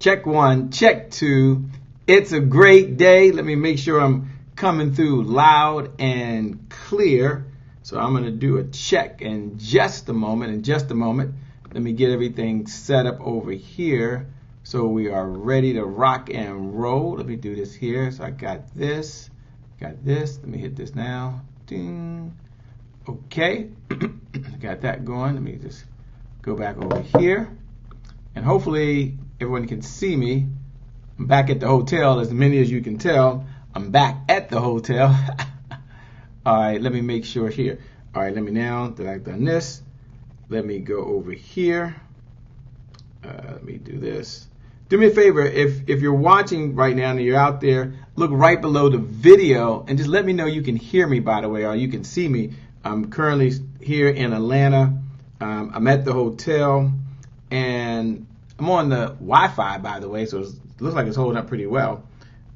Check one, check two. It's a great day. Let me make sure I'm coming through loud and clear. So I'm going to do a check in just a moment. Let me get everything set up over here so we are ready to rock and roll. Let me do this here. So I got this. Let me hit this now. Ding. Okay. Got that going. Let me just go back over here. And hopefully everyone can see me. I'm back at the hotel. As many as you can tell, I'm back at the hotel. All right, let me make sure here. All right, let me now that I've done this, let me go over here. Let me do this. Do me a favor, if you're watching right now and you're out there, look right below the video and just let me know you can hear me, by the way, or you can see me. I'm currently here in Atlanta. I'm at the hotel, and I'm on the Wi-Fi, by the way, so it looks like it's holding up pretty well.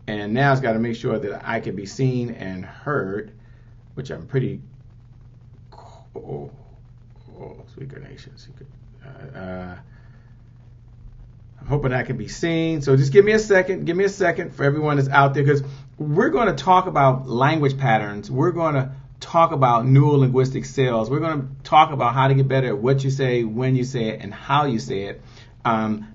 And now it's got to make sure that I can be seen and heard, which I'm pretty. Speaker Nation. I'm hoping I can be seen. So just give me a second for everyone that's out there, because we're going to talk about language patterns. We're going to talk about neurolinguistic sales. We're going to talk about how to get better at what you say, when you say it, and how you say it.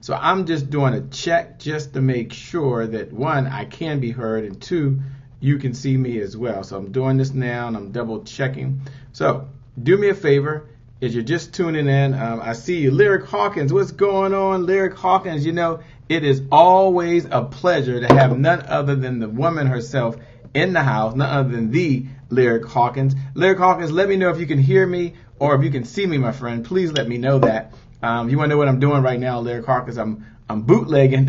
So I'm just doing a check just to make sure that, one, I can be heard, and two, you can see me as well. So I'm doing this now, and I'm double checking. So do me a favor. As you're just tuning in, I see you, Lyric Hawkins. What's going on, Lyric Hawkins? You know, it is always a pleasure to have none other than the woman herself in the house, none other than the Lyric Hawkins. Lyric Hawkins, let me know if you can hear me or if you can see me, my friend. Please let me know that. You want to know what I'm doing right now, Lyric Hawkins? I'm bootlegging.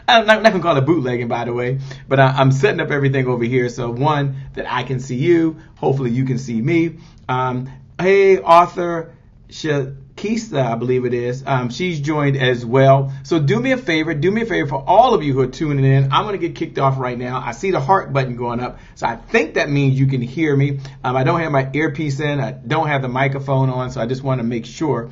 I'm not going to call it bootlegging, by the way, but I'm setting up everything over here. So, one, that I can see you. Hopefully you can see me. Hey, Arthur Shakista, I believe it is. She's joined as well. So do me a favor for all of you who are tuning in. I'm going to get kicked off right now. I see the heart button going up, so I think that means you can hear me. I don't have my earpiece in. I don't have the microphone on, so I just want to make sure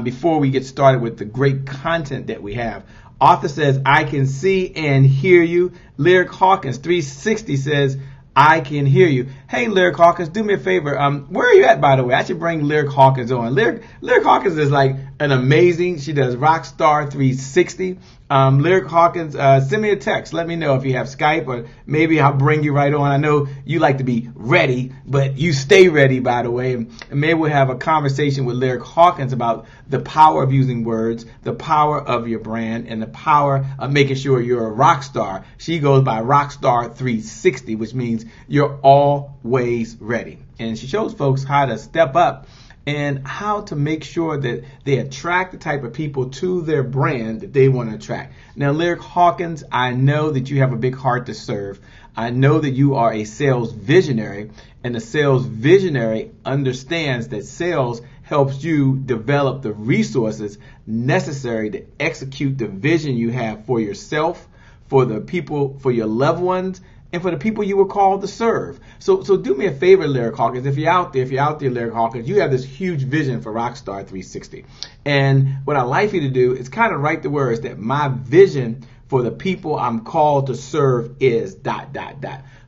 before we get started with the great content that we have. Arthur says, I can see and hear you. Lyric Hawkins 360 says, I can hear you. Hey, Lyric Hawkins, do me a favor. Where are you at, by the way? I should bring Lyric Hawkins on. Lyric Hawkins is like an amazing. She does Rockstar 360. Lyric Hawkins, send me a text. Let me know if you have Skype, or maybe I'll bring you right on. I know you like to be ready, but you stay ready, by the way. And maybe we'll have a conversation with Lyric Hawkins about the power of using words, the power of your brand, and the power of making sure you're a rock star. She goes by Rockstar 360, which means you're always ready. And she shows folks how to step up and how to make sure that they attract the type of people to their brand that they want to attract. Now, Lyric Hawkins, I know that you have a big heart to serve. I know that you are a sales visionary, and the sales visionary understands that sales helps you develop the resources necessary to execute the vision you have for yourself, for the people, for your loved ones, and for the people you were called to serve. So do me a favor, Lyric Hawkins. If you're out there, Lyric Hawkins, you have this huge vision for Rockstar 360. And what I'd like you to do is kind of write the words that my vision for the people I'm called to serve is ...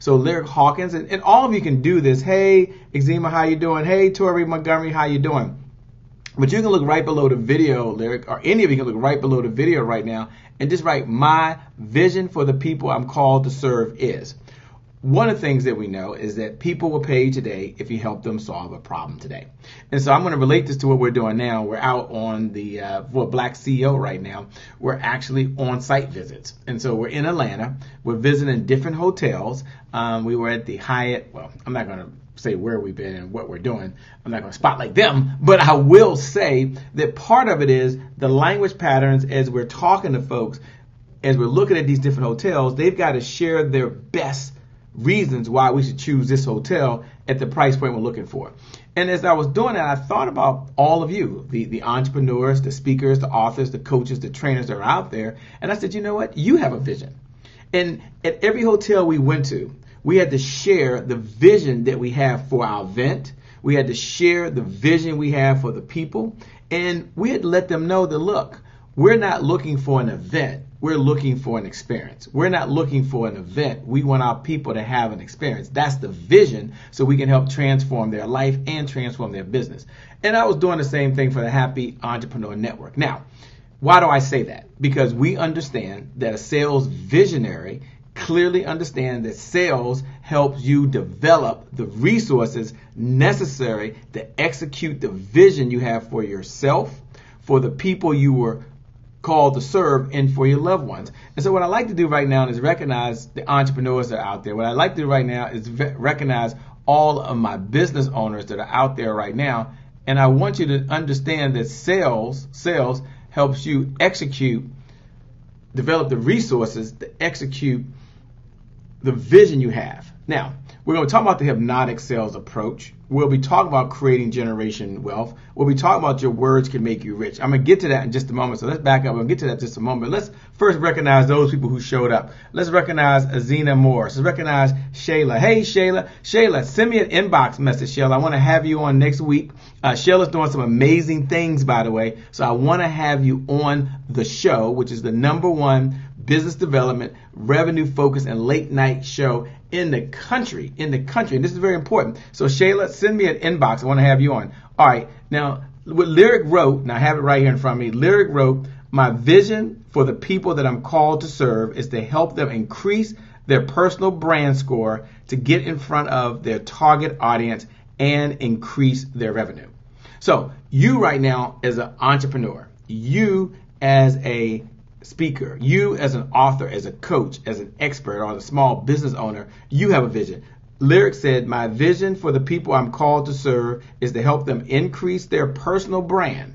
So Lyric Hawkins, and all of you can do this. Hey, Exima, how you doing? Hey, Tori Montgomery, how you doing? But you can look right below the video, Lyric, or any of you can look right below the video right now and just write, my vision for the people I'm called to serve is. One of the things that we know is that people will pay today if you help them solve a problem today. And so I'm going to relate this to what we're doing now. We're out on the, for Black CEO right now, we're actually on site visits. And so we're in Atlanta. We're visiting different hotels. We were at the Hyatt. Well, I'm not going to say where we've been and what we're doing. I'm not going to spotlight them, but I will say that part of it is the language patterns as we're talking to folks, as we're looking at these different hotels, they've got to share their best reasons why we should choose this hotel at the price point we're looking for. And as I was doing that, I thought about all of you, the entrepreneurs, the speakers, the authors, the coaches, the trainers that are out there. And I said, you know what? You have a vision. And at every hotel we went to, we had to share the vision that we have for our event. We had to share the vision we have for the people. And we had to let them know that, look, we're not looking for an event. We're looking for an experience. We're not looking for an event. We want our people to have an experience. That's the vision, so we can help transform their life and transform their business. And I was doing the same thing for the Happy Entrepreneur Network. Now, why do I say that? Because we understand that a sales visionary clearly understands that sales helps you develop the resources necessary to execute the vision you have for yourself, for the people you were called to serve, and for your loved ones. And so what I like to do right now is recognize the entrepreneurs that are out there. What I like to do right now is recognize all of my business owners that are out there right now. And I want you to understand that sales helps you develop the resources to execute the vision you have. Now, we're going to talk about the hypnotic sales approach. We'll be talking about creating generation wealth. We'll be talking about your words can make you rich. I'm going to get to that in just a moment. So let's back up. We'll get to that in just a moment. Let's first recognize those people who showed up. Let's recognize Azina Morris. Let's recognize Shayla. Hey, Shayla. Shayla, send me an inbox message, Shayla. I want to have you on next week. Shayla's doing some amazing things, by the way. So I want to have you on the show, which is the #1 business development, revenue focus, and late night show in the country. And this is very important. So Shayla, send me an inbox. I want to have you on. All right. Now, what Lyric wrote, and I have it right here in front of me. Lyric wrote, my vision for the people that I'm called to serve is to help them increase their personal brand score to get in front of their target audience and increase their revenue. So you right now as an entrepreneur, you as a speaker, you as an author, as a coach, as an expert, or a small business owner, you have a vision. Lyric said, my vision for the people I'm called to serve is to help them increase their personal brand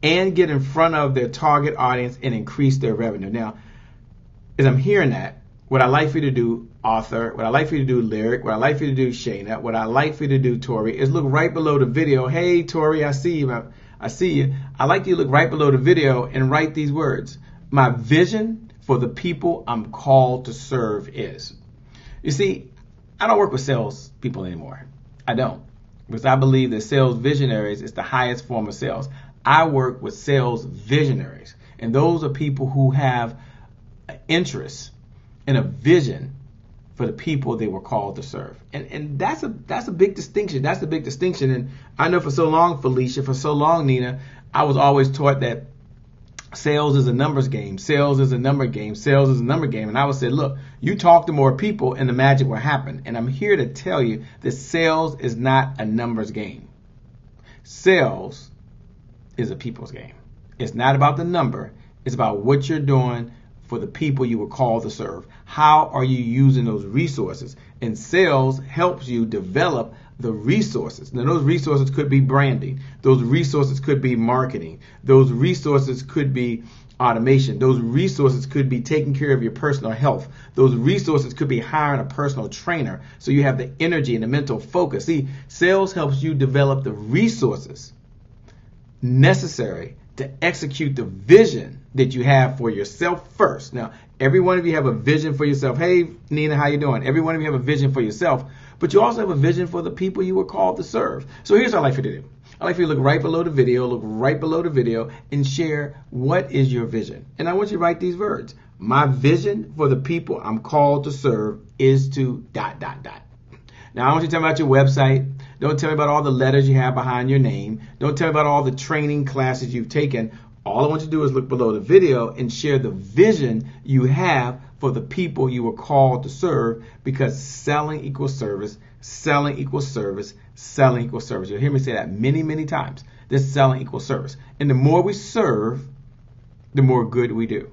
and get in front of their target audience and increase their revenue. Now, as I'm hearing that, what I like for you to do, author, what I like for you to do, Lyric, what I like for you to do, Shayna, what I like for you to do, Tori, is look right below the video. Hey, Tori, I see you. I see you. I like you to look right below the video and write these words. My vision for the people I'm called to serve is. You see, I don't work with sales people anymore. I don't. Because I believe that sales visionaries is the highest form of sales. I work with sales visionaries. And those are people who have an interest and a vision for the people they were called to serve. And that's a big distinction. That's a big distinction. And I know for so long, Felicia, for so long, Nina, I was always taught that sales is a numbers game. Sales is a number game. Sales is a number game. And I would say, look, you talk to more people and the magic will happen. And I'm here to tell you that sales is not a numbers game. Sales is a people's game. It's not about the number. It's about what you're doing for the people you were called to serve. How are you using those resources? And sales helps you develop the resources. Now, those resources could be branding. Those resources could be marketing. Those resources could be automation. Those resources could be taking care of your personal health. Those resources could be hiring a personal trainer so you have the energy and the mental focus. See, sales helps you develop the resources necessary to execute the vision that you have for yourself first. Now, every one of you have a vision for yourself. Hey, Nina, how you doing? Every one of you have a vision for yourself, but you also have a vision for the people you were called to serve. So here's what I'd like for you to do. I'd like for you to look right below the video, and share what is your vision. And I want you to write these words. My vision for the people I'm called to serve is to ... Now, I want you to tell me about your website. Don't tell me about all the letters you have behind your name. Don't tell me about all the training classes you've taken. All I want you to do is look below the video and share the vision you have for the people you were called to serve, because selling equals service, selling equals service, selling equals service. You'll hear me say that many, many times. This selling equals service. And the more we serve, the more good we do.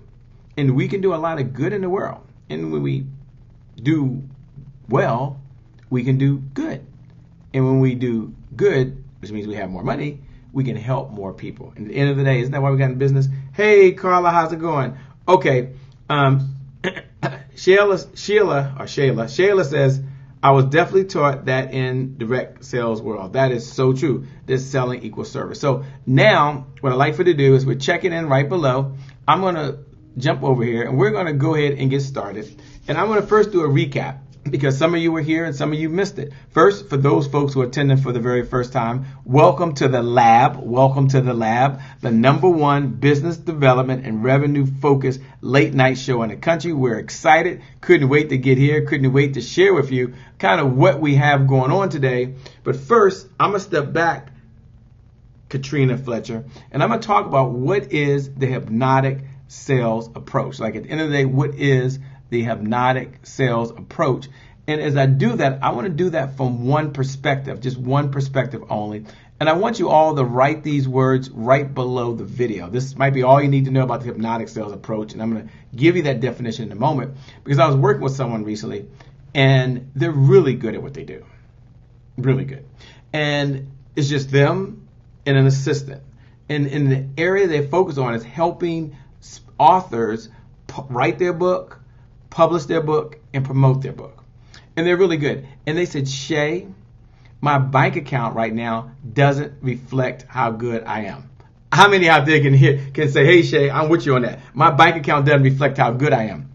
And we can do a lot of good in the world. And when we do well, we can do good. And when we do good, which means we have more money, we can help more people. And at the end of the day, isn't that why we got in business? Hey, Carla, how's it going? Okay. Shayla says, I was definitely taught that in direct sales world. That is so true. This selling equals service. So now what I'd like for you to do is we're checking in right below. I'm going to jump over here and we're going to go ahead and get started. And I'm going to first do a recap. because some of you were here and some of you missed it. First, for those folks who are attending for the very first time, welcome to the lab. Welcome to the lab, the #1 business development and revenue focused late night show in the country. We're excited. Couldn't wait to get here. Couldn't wait to share with you kind of what we have going on today. But first, I'm going to step back, Katrina Fletcher, and I'm going to talk about what is the hypnotic sales approach. Like at the end of the day, what is the hypnotic sales approach? And as I do that, I want to do that from one perspective, just one perspective only. And I want you all to write these words right below the video. This might be all you need to know about the hypnotic sales approach. And I'm going to give you that definition in a moment, because I was working with someone recently and they're really good at what they do. Really good. And it's just them and an assistant. And in the area they focus on is helping authors write their book, publish their book, and promote their book. And they're really good. And they said, Shay, my bank account right now doesn't reflect how good I am. How many out there can say, hey, Shay, I'm with you on that. My bank account doesn't reflect how good I am.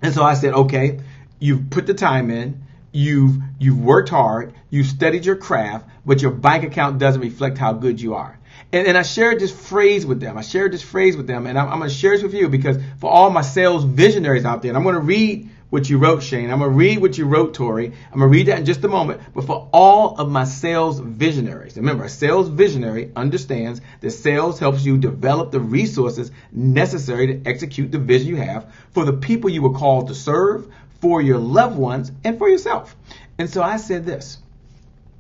And so I said, okay, you've put the time in, you've worked hard, you've studied your craft, but your bank account doesn't reflect how good you are. And I shared this phrase with them. And I'm going to share this with you, because for all my sales visionaries out there, and I'm going to read what you wrote, Shane. I'm going to read what you wrote, Tori. I'm going to read that in just a moment. But for all of my sales visionaries, remember, a sales visionary understands that sales helps you develop the resources necessary to execute the vision you have for the people you were called to serve, for your loved ones, and for yourself. And so I said this: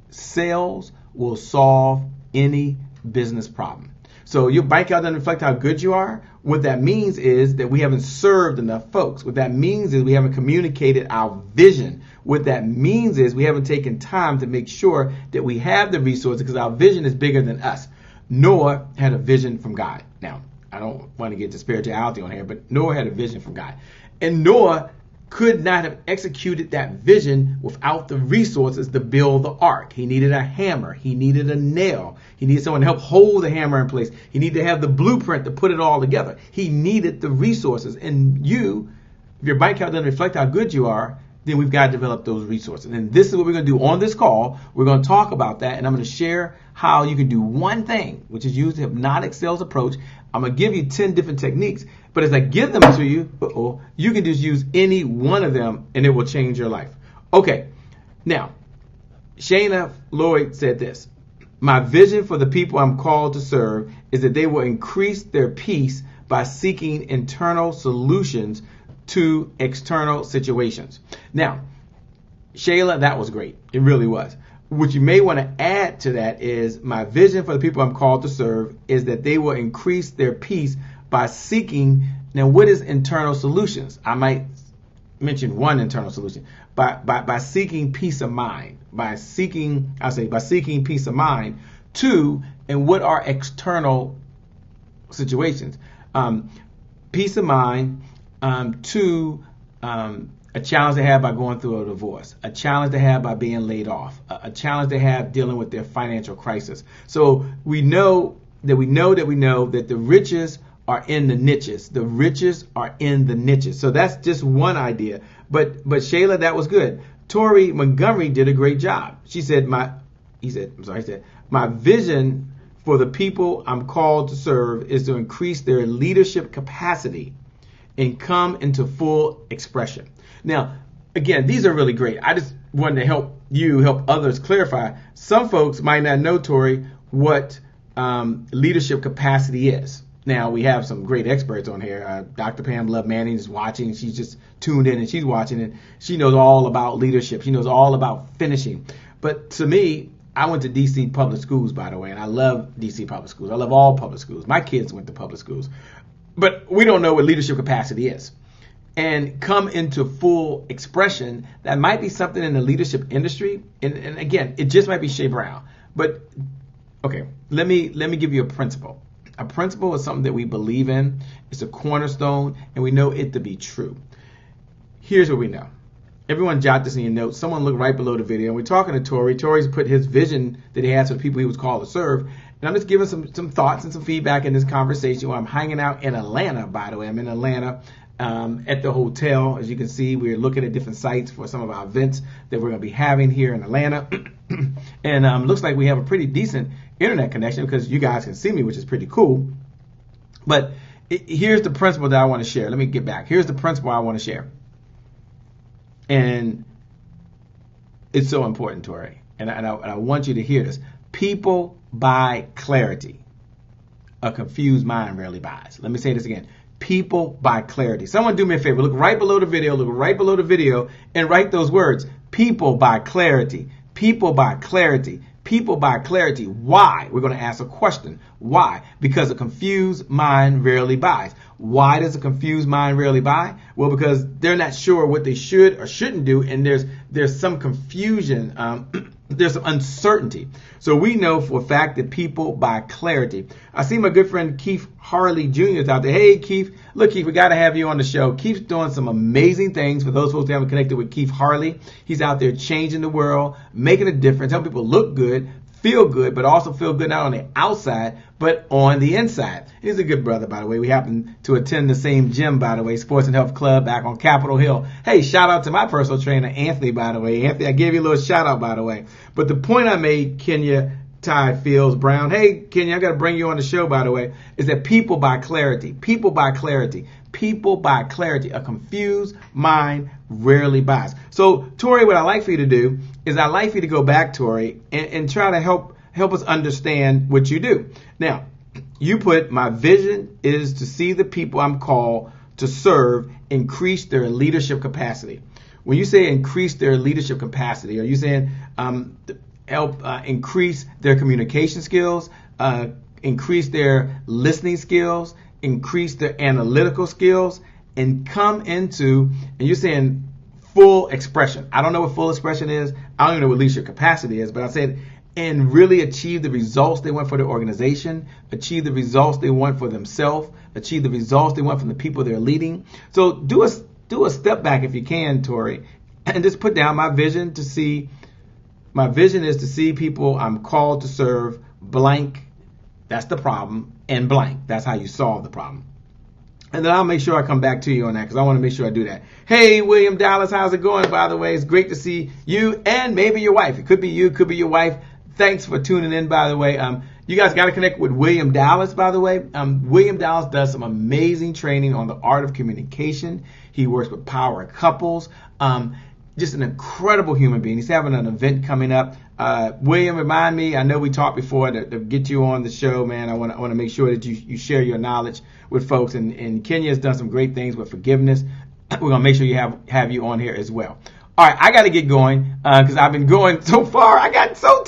sales will solve any business problem. So your bank account doesn't reflect how good you are. What that means is that we haven't served enough folks. What that means is we haven't communicated our vision. What that means is we haven't taken time to make sure that we have the resources, because our vision is bigger than us. Noah had a vision from God. Now, I don't want to get to spirituality on here, but Noah had a vision from God. And Noah could not have executed that vision without the resources to build the ark. He needed a hammer. He needed a nail. He needed someone to help hold the hammer in place. He needed to have the blueprint to put it all together. He needed the resources. And you, if your bank account doesn't reflect how good you are, then we've got to develop those resources. And this is what we're going to do on this call. We're going to talk about that, and I'm going to share how you can do one thing, which is use the hypnotic sales approach. I'm going to give you 10 different techniques, but as I give them to you, you can just use any one of them, and it will change your life. Okay, now, Shayna Lloyd said this: my vision for the people I'm called to serve is that they will increase their peace by seeking internal solutions to external situations. Now, Shayla, that was great. It really was. What you may want to add to that is, my vision for the people I'm called to serve is that they will increase their peace by seeking. Now, what is internal solutions? I might mention one internal solution. By seeking peace of mind. By seeking peace of mind. Two, and what are external situations? Peace of mind. Two, a challenge they have by going through a divorce, a challenge they have by being laid off, a challenge they have dealing with their financial crisis. So we know that the riches are in the niches. The riches are in the niches. So that's just one idea. But Shayla, that was good. Tori Montgomery did a great job. She said, my vision for the people I'm called to serve is to increase their leadership capacity and come into full expression. Now, again, these are really great. I just wanted to help others clarify. Some folks might not know, Tori, what leadership capacity is. Now, we have some great experts on here. Dr. Pam Love Manning is watching. She's just tuned in and she's watching it. She knows all about leadership. She knows all about finishing. But to me, I went to D.C. public schools, by the way, and I love D.C. public schools. I love all public schools. My kids went to public schools. But we don't know what leadership capacity is. And come into full expression, that might be something in the leadership industry. And again, it just might be Shea Brown. But, okay, let me give you a principle. A principle is something that we believe in. It's a cornerstone, and we know it to be true. Here's what we know. Everyone jot this in your notes. Someone look right below the video. And we're talking to Tori. Tori's put his vision that he has for the people he was called to serve. And I'm just giving some thoughts and some feedback in this conversation while I'm hanging out in Atlanta, by the way. I'm in Atlanta. at the hotel. As you can see, we're looking at different sites for some of our events that we're going to be having here in Atlanta. And looks like we have a pretty decent internet connection because you guys can see me, which is pretty cool. But here's the principle that I want to share. Let me get back. Here's the principle I want to share. And it's so important, Tori. And I want you to hear this. People buy clarity. A confused mind rarely buys. Let me say this again. People buy clarity. Someone do me a favor. Look right below the video, and write those words. People buy clarity. People buy clarity. People buy clarity. Why? We're going to ask a question. Why? Because a confused mind rarely buys. Why does a confused mind rarely buy? Well, because they're not sure what they should or shouldn't do, and there's some confusion. There's some uncertainty. So we know for a fact that people buy clarity. I see my good friend Keith Harley Jr. is out there. Hey, Keith. Look, Keith, we got to have you on the show. Keith's doing some amazing things. For those folks who haven't connected with Keith Harley, he's out there changing the world, making a difference, helping people look good, feel good, but also feel good not on the outside, but on the inside. He's a good brother, by the way. We happen to attend the same gym, by the way, Sports and Health Club back on Capitol Hill. Hey, shout out to my personal trainer, Anthony, by the way. Anthony, I gave you a little shout out, by the way. But the point I made, Kenya Ty Fields Brown, hey, Kenya, I got to bring you on the show, by the way, is that people buy clarity. People buy clarity. People buy clarity. A confused mind rarely buys. So, Tori, what I like for you to do is I like for you to go back, Tori, and try to help us understand what you do. Now, you put, my vision is to see the people I'm called to serve increase their leadership capacity. When you say increase their leadership capacity, are you saying help increase their communication skills, increase their listening skills, increase their analytical skills, and come into, and you're saying full expression. I don't know what full expression is. I don't even know what leadership capacity is, but I said, and really achieve the results they want for their organization, achieve the results they want for themselves, achieve the results they want from the people they're leading. So do a step back if you can, Tori, and just put down my vision to see. My vision is to see people I'm called to serve blank. That's the problem, and blank. That's how you solve the problem. And then I'll make sure I come back to you on that because I want to make sure I do that. Hey, William Dallas, how's it going, by the way? It's great to see you and maybe your wife. It could be you, it could be your wife. Thanks for tuning in, by the way. You guys got to connect with William Dallas, by the way. William Dallas does some amazing training on the art of communication. He works with power couples. Just an incredible human being. He's having an event coming up. William, remind me, I know we talked before to get you on the show, man. I want to make sure that you share your knowledge with folks. And Kenya has done some great things with forgiveness. We're going to make sure you have you on here as well. All right, I got to get going because I've been going so far. I got so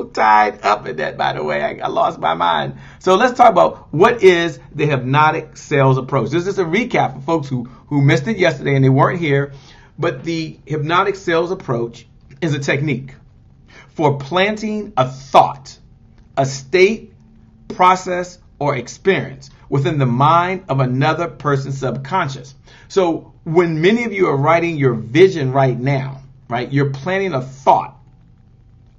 tied up in that, by the way. I lost my mind. So let's talk about what is the hypnotic sales approach. This is a recap for folks who missed it yesterday and they weren't here. But the hypnotic sales approach is a technique for planting a thought, a state, process, or experience within the mind of another person's subconscious. So when many of you are writing your vision right now, right, you're planting a thought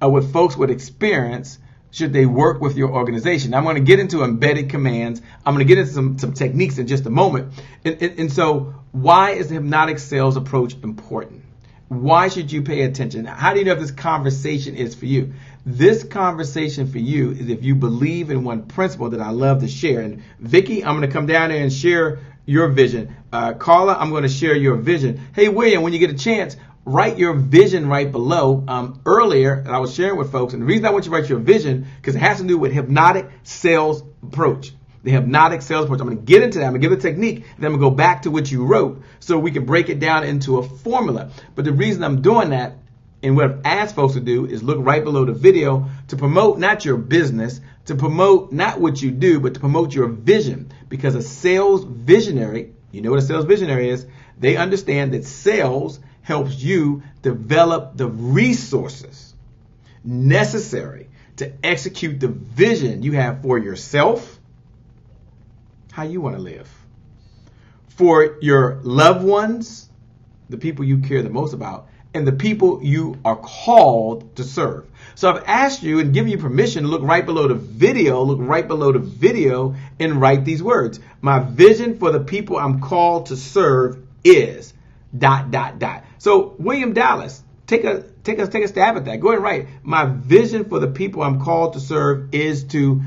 of what folks would experience should they work with your organization. Now, I'm going to get into embedded commands. I'm going to get into some techniques in just a moment. And so why is the hypnotic sales approach important? Why should you pay attention? How do you know if this conversation is for you? This conversation for you is if you believe in one principle that I love to share. And Vicky, I'm going to come down there and share your vision. Carla, I'm going to share your vision. Hey, William, when you get a chance, write your vision right below. Earlier, I was sharing with folks, and the reason I want you to write your vision, because it has to do with hypnotic sales approach. The hypnotic sales approach. I'm going to get into that. I'm going to give a technique, and then I'm going to go back to what you wrote so we can break it down into a formula. But the reason I'm doing that, and what I've asked folks to do, is look right below the video to promote not your business, to promote not what you do, but to promote your vision. Because a sales visionary, you know what a sales visionary is, they understand that sales helps you develop the resources necessary to execute the vision you have for yourself, how you want to live, for your loved ones, the people you care the most about, and the people you are called to serve. So I've asked you and given you permission to look right below the video, and write these words. My vision for the people I'm called to serve is ... So William Dallas, take a stab at that. Go ahead and write. My vision for the people I'm called to serve is to ...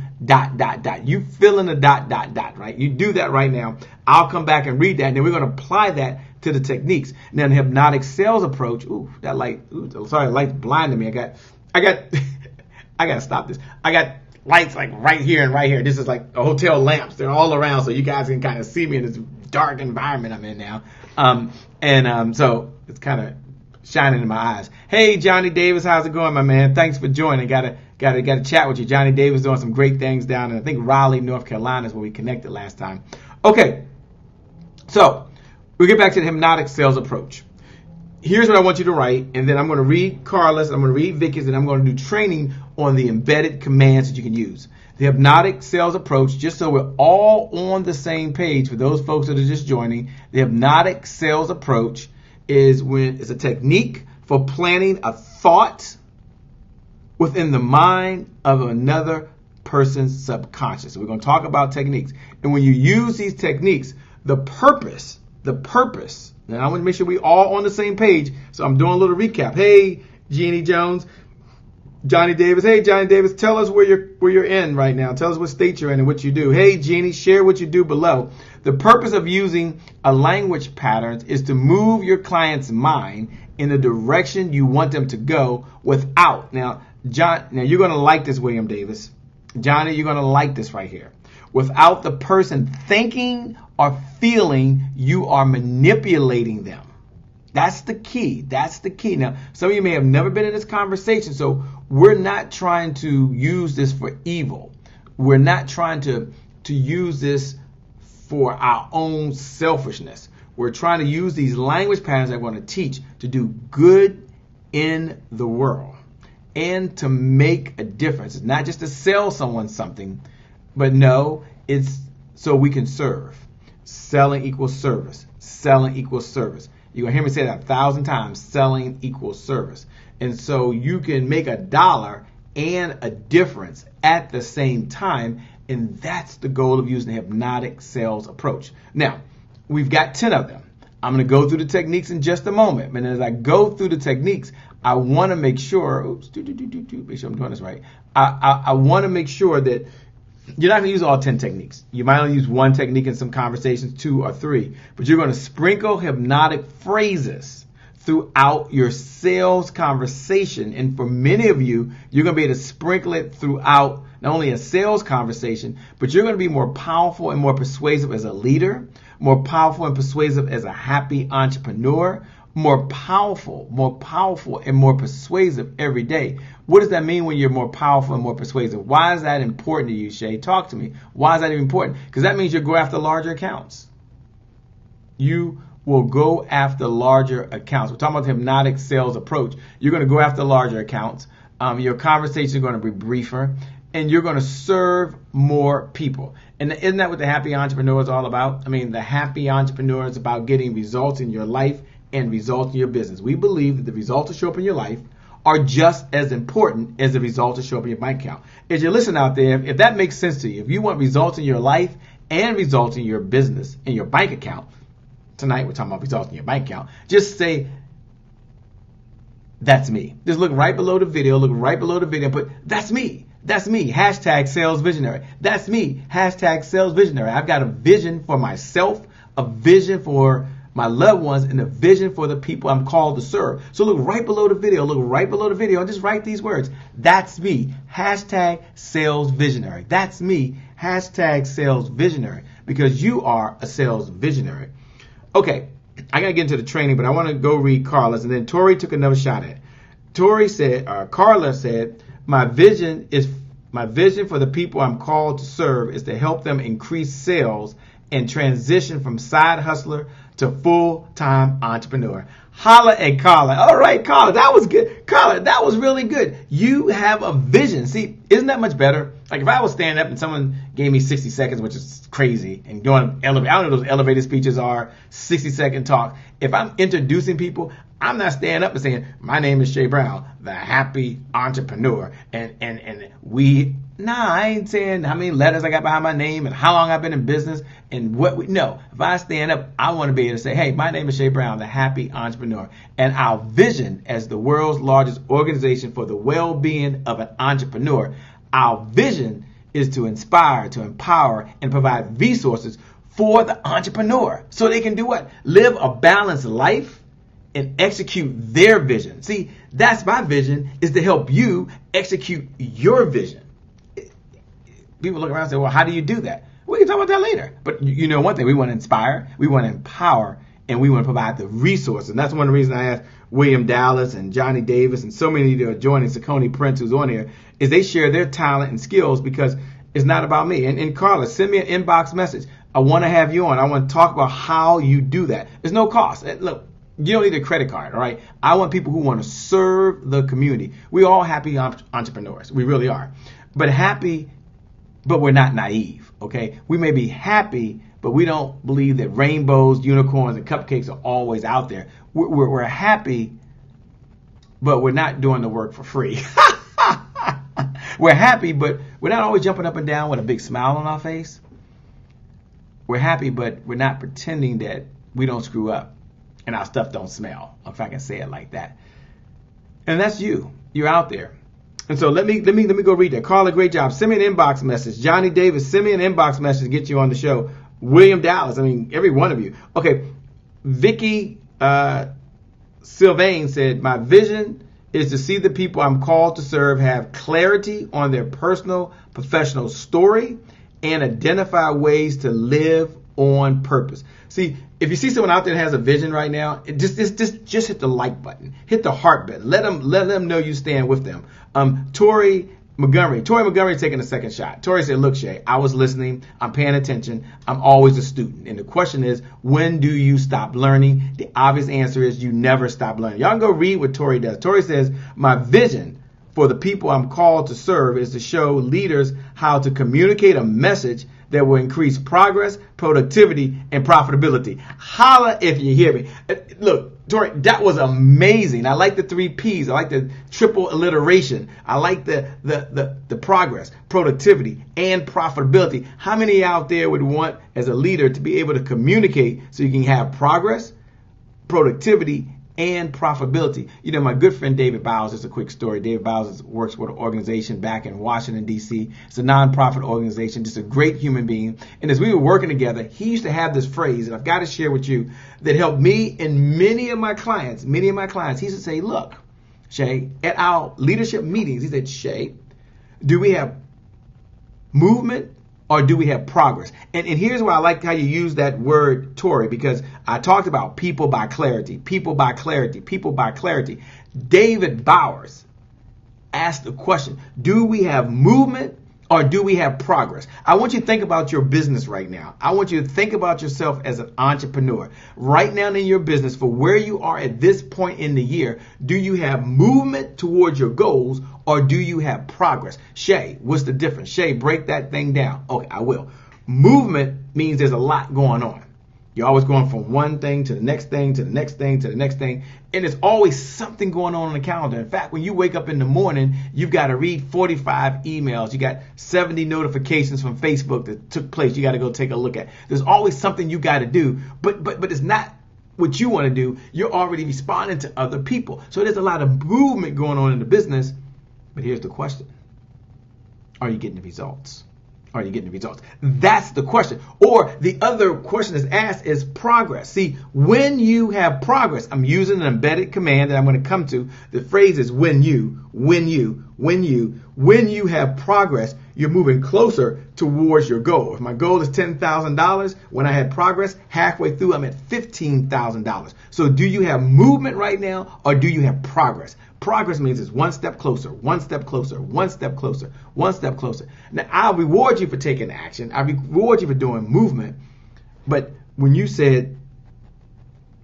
You fill in the ... right? You do that right now. I'll come back and read that, and then we're going to apply that to the techniques. Now, the hypnotic sales approach. The light's blinding me. I gotta stop this. I got lights like right here and right here. This is like the hotel lamps. They're all around, so you guys can kind of see me in this dark environment I'm in now. So it's kind of shining in my eyes. Hey, Johnny Davis, how's it going, my man? Thanks for joining. Got to chat with you. Johnny Davis doing some great things down in, I think, Raleigh, North Carolina is where we connected last time. Okay, so we'll get back to the hypnotic sales approach. Here's what I want you to write, and then I'm going to read Carla's, I'm going to read Vicky's, and I'm going to do training on the embedded commands that you can use. The hypnotic sales approach, just so we're all on the same page for those folks that are just joining, the hypnotic sales approach is a technique for planting a thought within the mind of another person's subconscious. So we're going to talk about techniques. And when you use these techniques, the purpose, now I want to make sure we all on the same page, so I'm doing a little recap. Hey, Jeannie Jones, Johnny Davis. Hey, Johnny Davis, tell us where you're in right now. Tell us what state you're in and what you do. Hey, Jeannie, share what you do below. The purpose of using a language pattern is to move your client's mind in the direction you want them to go without. Now you're going to like this, William Davis. Johnny, you're going to like this right here. Without the person thinking or feeling you are manipulating them. That's the key. Now, some of you may have never been in this conversation, so we're not trying to use this for evil. We're not trying to use this for our own selfishness. We're trying to use these language patterns that we're going to teach to do good in the world and to make a difference. It's not just to sell someone something, but no, it's so we can serve. Selling equals service. Selling equals service. You're going to hear me say that 1,000 times. Selling equals service. And so you can make $1 and a difference at the same time. And that's the goal of using the hypnotic sales approach. Now, we've got 10 of them. I'm going to go through the techniques in just a moment. And as I go through the techniques, I want to make sure, make sure I'm doing this right. I want to make sure that you're not going to use all 10 techniques. You might only use one technique in some conversations, 2 or 3. But you're going to sprinkle hypnotic phrases throughout your sales conversation. And for many of you, you're going to be able to sprinkle it throughout not only a sales conversation, but you're going to be more powerful and more persuasive as a leader, more powerful and persuasive as a happy entrepreneur, more powerful and more persuasive every day. What does that mean when you're more powerful and more persuasive? Why is that important to you, Shay? Talk to me. Why is that even important? Because that means you'll go after larger accounts. You will go after larger accounts. We're talking about the hypnotic sales approach. You're going to go after larger accounts. Your conversations are going to be briefer, and you're going to serve more people. And isn't that what the happy entrepreneur is all about? I mean, the happy entrepreneur is about getting results in your life and results in your business. We believe that the results that show up in your life are just as important as the results that show up in your bank account. As you're listening out there, if that makes sense to you, if you want results in your life and results in your business, in your bank account, tonight we're talking about results in your bank account, just say, that's me. Just look right below the video, but that's me. That's me. Hashtag sales visionary. That's me. Hashtag sales visionary. I've got a vision for myself, a vision for my loved ones, and a vision for the people I'm called to serve. So look right below the video, and just write these words. That's me. Hashtag sales visionary. That's me. Hashtag sales visionary. Because you are a sales visionary. Okay, I got to get into the training, but I want to go read Carla's. And then Tori took another shot at it. Carla said, my vision for the people I'm called to serve is to help them increase sales and transition from side hustler to full-time entrepreneur. Holla at Carla. All right, Carla, that was good. Carla, that was really good. You have a vision. See, isn't that much better? Like if I was standing up and someone gave me 60 seconds, which is crazy, and doing I don't know what those elevator speeches are, 60-second talk. If I'm introducing people, I'm not standing up and saying, my name is Shay Brown, the happy entrepreneur. I ain't saying how many letters I got behind my name and how long I've been in business and no. If I stand up, I want to be able to say, hey, my name is Shay Brown, the happy entrepreneur. And our vision as the world's largest organization for the well-being of an entrepreneur, our vision is to inspire, to empower, and provide resources for the entrepreneur so they can do what? Live a balanced life and execute their vision. See, that's my vision, is to help you execute your vision. People look around and say, well, how do you do that? We can talk about that later. But you know one thing, we want to inspire, we want to empower, and we want to provide the resources. And that's one of the reasons I asked William Dallas and Johnny Davis and so many that are joining, Saucony Prince who's on here, is they share their talent and skills because it's not about me. And Carla, send me an inbox message. I want to have you on. I want to talk about how you do that. There's no cost. Look, you don't need a credit card, all right? I want people who want to serve the community. We're all happy entrepreneurs. We really are. But we're not naive, okay? We may be happy, but we don't believe that rainbows, unicorns, and cupcakes are always out there. We're happy, but we're not doing the work for free. We're happy, but we're not always jumping up and down with a big smile on our face. We're happy, but we're not pretending that we don't screw up and our stuff don't smell, if I can say it like that. And that's you. You're out there. And so let me go read that. Carla, great job. Send me an inbox message. Johnny Davis, send me an inbox message to get you on the show. William Dallas, every one of you. Okay, Vicky Sylvain said, my vision is to see the people I'm called to serve have clarity on their personal, professional story and identify ways to live on purpose. See, if you see someone out there that has a vision right now, just hit the like button, hit the heart button. Let them know you stand with them. Tori Montgomery taking a second shot. Tori said, look, Shay, I was listening. I'm paying attention. I'm always a student. And the question is, when do you stop learning? The obvious answer is you never stop learning. Y'all can go read what Tori does. Tori says, my vision for the people I'm called to serve is to show leaders how to communicate a message that will increase progress, productivity, and profitability. Holla if you hear me. Look, Tori, that was amazing. I like the 3 Ps. I like the triple alliteration. I like the progress, productivity, and profitability. How many out there would want, as a leader, to be able to communicate so you can have progress, productivity, and profitability? You know, my good friend David Bowers, just a quick story. David Bowers works with an organization back in Washington, D.C. It's a nonprofit organization, just a great human being. And as we were working together, he used to have this phrase, and I've got to share with you, that helped me and many of my clients. He used to say, look, Shay, at our leadership meetings, he said, Shay, do we have movement or do we have progress? And here's why I like how you use that word, Tori, because I talked about people by clarity, people by clarity, people by clarity. David Bowers asked the question, do we have movement or do we have progress? I want you to think about your business right now. I want you to think about yourself as an entrepreneur. Right now in your business, for where you are at this point in the year, do you have movement towards your goals or do you have progress? Shay, what's the difference? Shay, break that thing down. Okay, I will. Movement means there's a lot going on. You're always going from one thing to the next thing, to the next thing, to the next thing. And there's always something going on the calendar. In fact, when you wake up in the morning, you've got to read 45 emails. You got 70 notifications from Facebook that took place. You got to go take a look at. There's always something you got to do, but it's not what you want to do. You're already responding to other people. So there's a lot of movement going on in the business. But here's the question. Are you getting the results? Are you getting the results? That's the question. Or the other question that's asked is progress. See, when you have progress, I'm using an embedded command that I'm going to come to. The phrase is when you have progress, you're moving closer towards your goal. If my goal is $10,000, when I had progress, halfway through, I'm at $15,000. So do you have movement right now or do you have progress? Progress means it's one step closer, one step closer, one step closer, one step closer. Now, I'll reward you for taking action. I'll reward you for doing movement. But when you said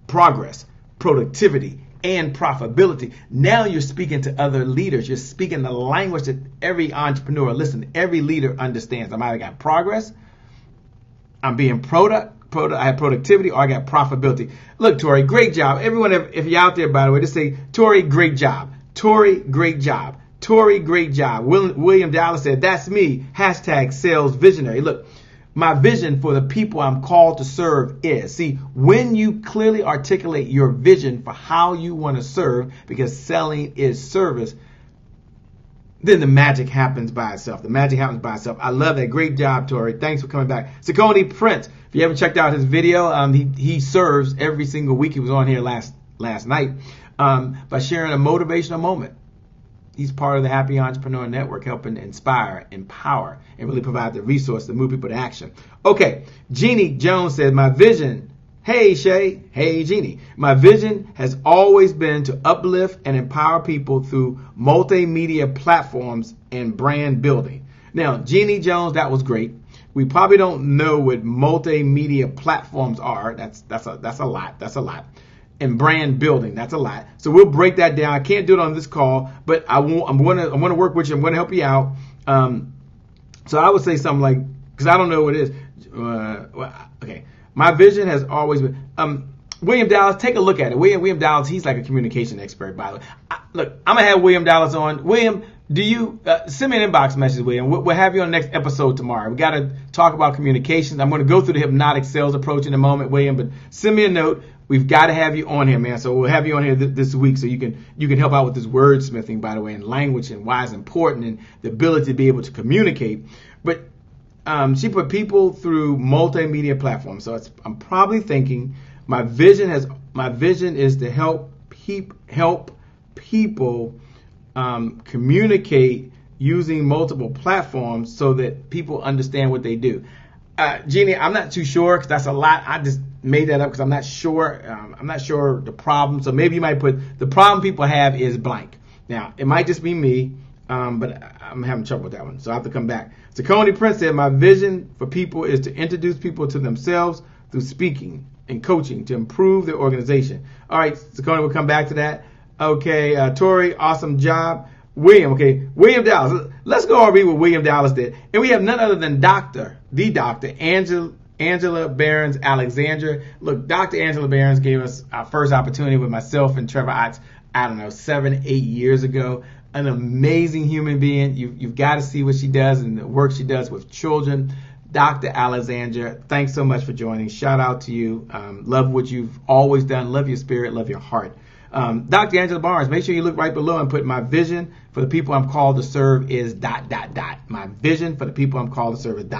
progress, productivity, and profitability, now you're speaking to other leaders. You're speaking the language that every entrepreneur, listen, every leader understands. I'm either got progress, I'm being I have productivity, or I got profitability. Look, Tori, great job. Everyone, if you're out there, by the way, just say, Tori, great job. Tori, great job. Tori, great job. William Dallas said, that's me. Hashtag sales visionary. Look, my vision for the people I'm called to serve is, see, when you clearly articulate your vision for how you want to serve, because selling is service, then the magic happens by itself. The magic happens by itself. I love that. Great job, Tori. Thanks for coming back. Saucony Prince, if you haven't checked out his video, he serves every single week. He was on here last night by sharing a motivational moment. He's part of the Happy Entrepreneur Network, helping inspire, empower, and really provide the resource to move people to action. Okay, Jeannie Jones said, my vision, hey Shay, hey Jeannie, my vision has always been to uplift and empower people through multimedia platforms and brand building. Now, Jeannie Jones, that was great. We probably don't know what multimedia platforms are. That's a lot. And brand building, that's a lot. So we'll break that down. I can't do it on this call, but I'm going to work with you. I'm going to help you out. So I would say something like, because I don't know what it is. Okay, my vision has always been. William Dallas, take a look at it. William Dallas, he's like a communication expert, by the way. Look, I'm gonna have William Dallas on. William, do you send me an inbox message, William? We'll have you on the next episode tomorrow. We got to talk about communications. I'm going to go through the hypnotic sales approach in a moment, William. But send me a note. We've got to have you on here, man. So we'll have you on here this week so you can help out with this wordsmithing, by the way, and language and why it's important and the ability to be able to communicate. But she put people through multimedia platforms. So I'm probably thinking my vision is to help people communicate using multiple platforms so that people understand what they do. Jeannie, I'm not too sure because that's a lot. I just made that up because I'm not sure. I'm not sure the problem. So maybe you might put the problem people have is blank. Now, it might just be me, but I'm having trouble with that one. So I have to come back. Saucony Prince said, my vision for people is to introduce people to themselves through speaking and coaching to improve their organization. All right, Saucony, we'll come back to that. Okay, Tori, awesome job. William Dallas. Let's go and read what William Dallas did. And we have none other than Dr. Angela Behrens Alexandra. Look, Dr. Angela Behrens gave us our first opportunity with myself and Trevor Otts, 7-8 years ago. An amazing human being. You've got to see what she does and the work she does with children. Dr. Alexandra, thanks so much for joining. Shout out to you. Love what you've always done. Love your spirit. Love your heart. Dr. Angela Barnes, make sure you look right below and put my vision for the people I'm called to serve is ... My vision for the people I'm called to serve is ... And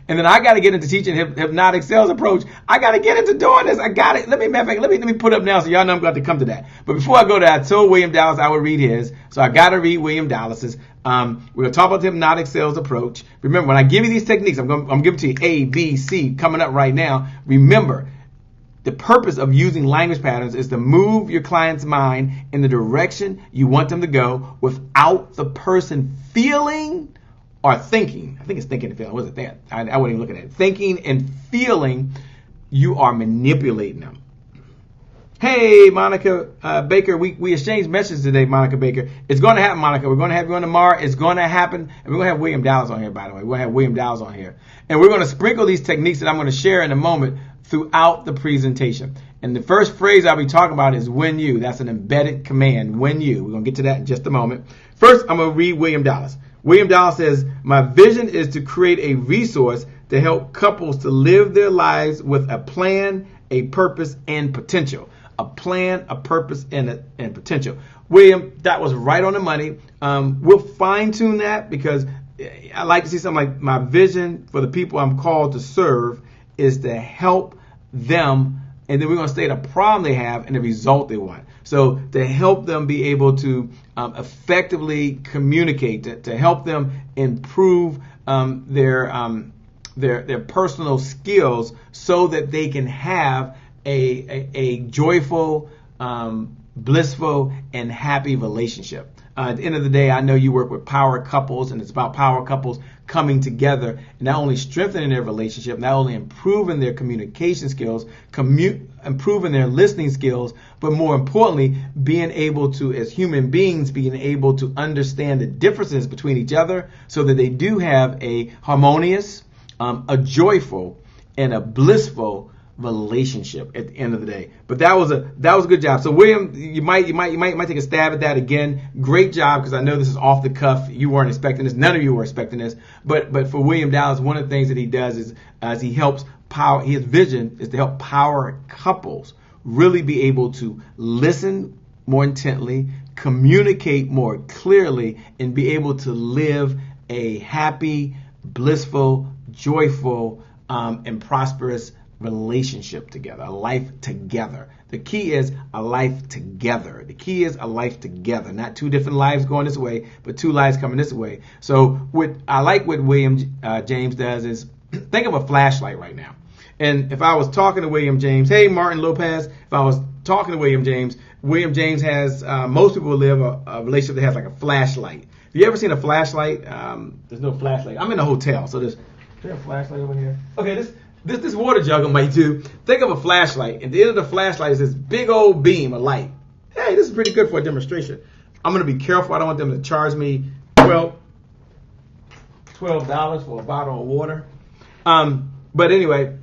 then I got to get into teaching hypnotic sales approach. I got to get into doing this. I got it. Let me put up now so y'all know I'm going to come to that. But before I go to that, I told William Dallas I would read his. So I got to read William Dallas's. We're going to talk about the hypnotic sales approach. Remember, when I give you these techniques, I'm giving to you A, B, C coming up right now. Remember, the purpose of using language patterns is to move your client's mind in the direction you want them to go without the person feeling or thinking. I think it's thinking and feeling. What is it? I wouldn't even look at it. Thinking and feeling, you are manipulating them. Hey, Monica Baker, we exchanged messages today, Monica Baker. It's going to happen, Monica. We're going to have you on tomorrow. It's going to happen. And we're going to have William Dallas on here, by the way. We're going to have William Dallas on here. And we're going to sprinkle these techniques that I'm going to share in a moment throughout the presentation. And the first phrase I'll be talking about is when you. That's an embedded command, when you. We're going to get to that in just a moment. First, I'm going to read William Dallas. William Dallas says, my vision is to create a resource to help couples to live their lives with a plan, a purpose, and potential. A plan, a purpose, and potential. William, that was right on the money. We'll fine tune that because I like to see something like my vision for the people I'm called to serve is to help them, and then we're going to state a problem they have and the result they want. So to help them be able to effectively communicate, to help them improve their personal skills so that they can have a joyful, blissful, and happy relationship. At the end of the day, I know you work with power couples, and it's about power couples coming together and not only strengthening their relationship, not only improving their communication skills, improving their listening skills, but more importantly, being able to, as human beings, being able to understand the differences between each other so that they do have a harmonious, a joyful, and a blissful relationship at the end of the day. But that was a good job. So William, you might take a stab at that again. Great job, because I know this is off the cuff. You weren't expecting this. None of you were expecting this. But for William Dallas, one of the things that he does is he helps power. His vision is to help power couples really be able to listen more intently, communicate more clearly, and be able to live a happy, blissful, joyful, and prosperous relationship together, a life together. The key is a life together. The key is a life together, not two different lives going this way, but two lives coming this way. So what William James does is think of a flashlight right now. And if I was talking to William James, hey, Martin Lopez, if I was talking to William James has, most people live a relationship that has like a flashlight. Have you ever seen a flashlight? There's no flashlight. I'm in a hotel, so is there a flashlight over here? Okay, this water jug on my too. Think of a flashlight. At the end of the flashlight is this big old beam of light. Hey, this is pretty good for a demonstration. I'm going to be careful. I don't want them to charge me $12 for a bottle of water. But anyway,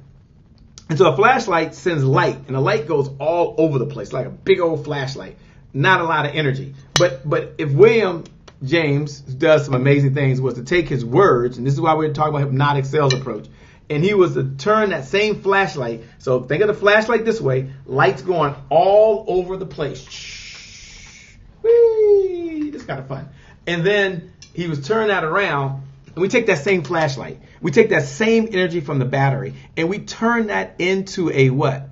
and so a flashlight sends light, and the light goes all over the place, like a big old flashlight. Not a lot of energy. But if William James does some amazing things, was to take his words, and this is why we're talking about hypnotic sales approach, and he was to turn that same flashlight. So think of the flashlight this way, lights going all over the place. Whee! This is kind of fun. And then he was turning that around, and we take that same flashlight, we take that same energy from the battery, and we turn that into a what?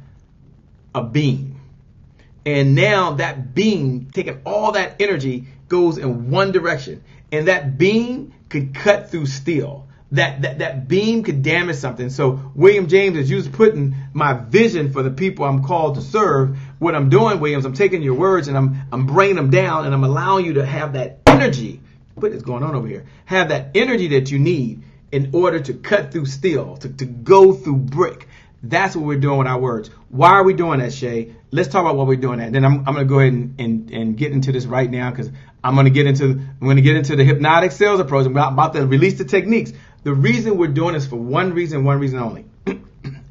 A beam. And now that beam, taking all that energy, goes in one direction. And that beam could cut through steel. That beam could damage something. So William James, as you was putting my vision for the people I'm called to serve, what I'm doing, Williams, I'm taking your words and I'm bringing them down, and I'm allowing you to have that energy. What is going on over here? Have that energy that you need in order to cut through steel, to go through brick. That's what we're doing with our words. Why are we doing that, Shay? Let's talk about what we're doing. And then I'm going to go ahead and get into this right now, because I'm going to get into the hypnotic sales approach. I'm about to release the techniques. The reason we're doing this for one reason only.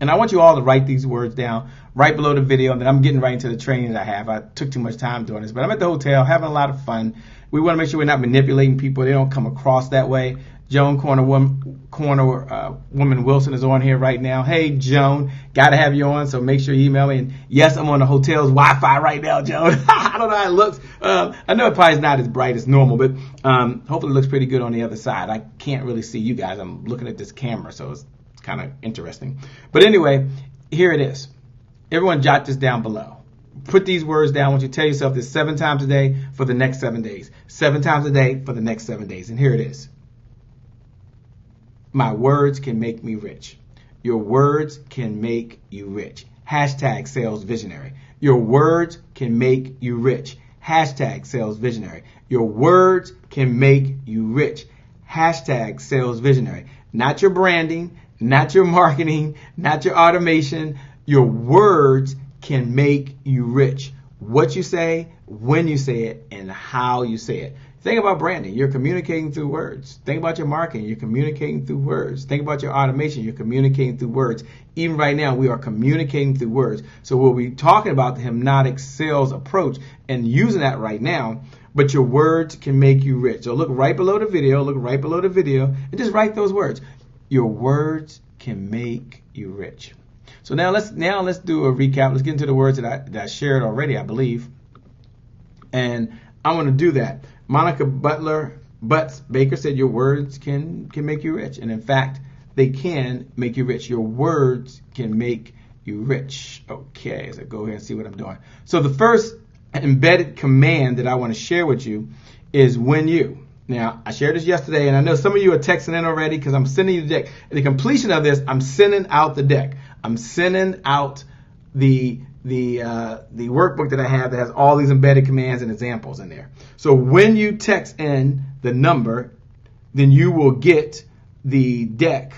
And I want you all to write these words down right below the video. And then I'm getting right into the training that I have. I took too much time doing this, but I'm at the hotel having a lot of fun. We want to make sure we're not manipulating people. They don't come across that way. Joan Corner Woman Wilson is on here right now. Hey, Joan, got to have you on, so make sure you email me. And yes, I'm on the hotel's Wi-Fi right now, Joan. I don't know how it looks. I know it probably is not as bright as normal, but hopefully it looks pretty good on the other side. I can't really see you guys. I'm looking at this camera, so it's kind of interesting. But anyway, here it is. Everyone jot this down below. Put these words down. I want you to tell yourself this 7 times a day for the next 7 days. 7 times a day for the next 7 days. And here it is. My words can make me rich. Your words can make you rich. Hashtag sales visionary. Your words can make you rich. Hashtag sales visionary. Your words can make you rich. Hashtag sales visionary. Not your branding, not your marketing, not your automation. Your words can make you rich. What you say, when you say it, and how you say it. Think about branding. You're communicating through words. Think about your marketing. You're communicating through words. Think about your automation. You're communicating through words. Even right now, we are communicating through words. So we'll be talking about the hypnotic sales approach and using that right now. But your words can make you rich. So look right below the video. Look right below the video and just write those words. Your words can make you rich. So now let's do a recap. Let's get into the words that I shared already, I believe. And I want to do that. Monica Butts Baker said your words can make you rich. And in fact, they can make you rich. Your words can make you rich. Okay, so go ahead and see what I'm doing. So the first embedded command that I want to share with you is when you. Now, I shared this yesterday, and I know some of you are texting in already because I'm sending you the deck. At the completion of this, I'm sending out the deck. I'm sending out the workbook that I have that has all these embedded commands and examples in there. So when you text in the number, then you will get the deck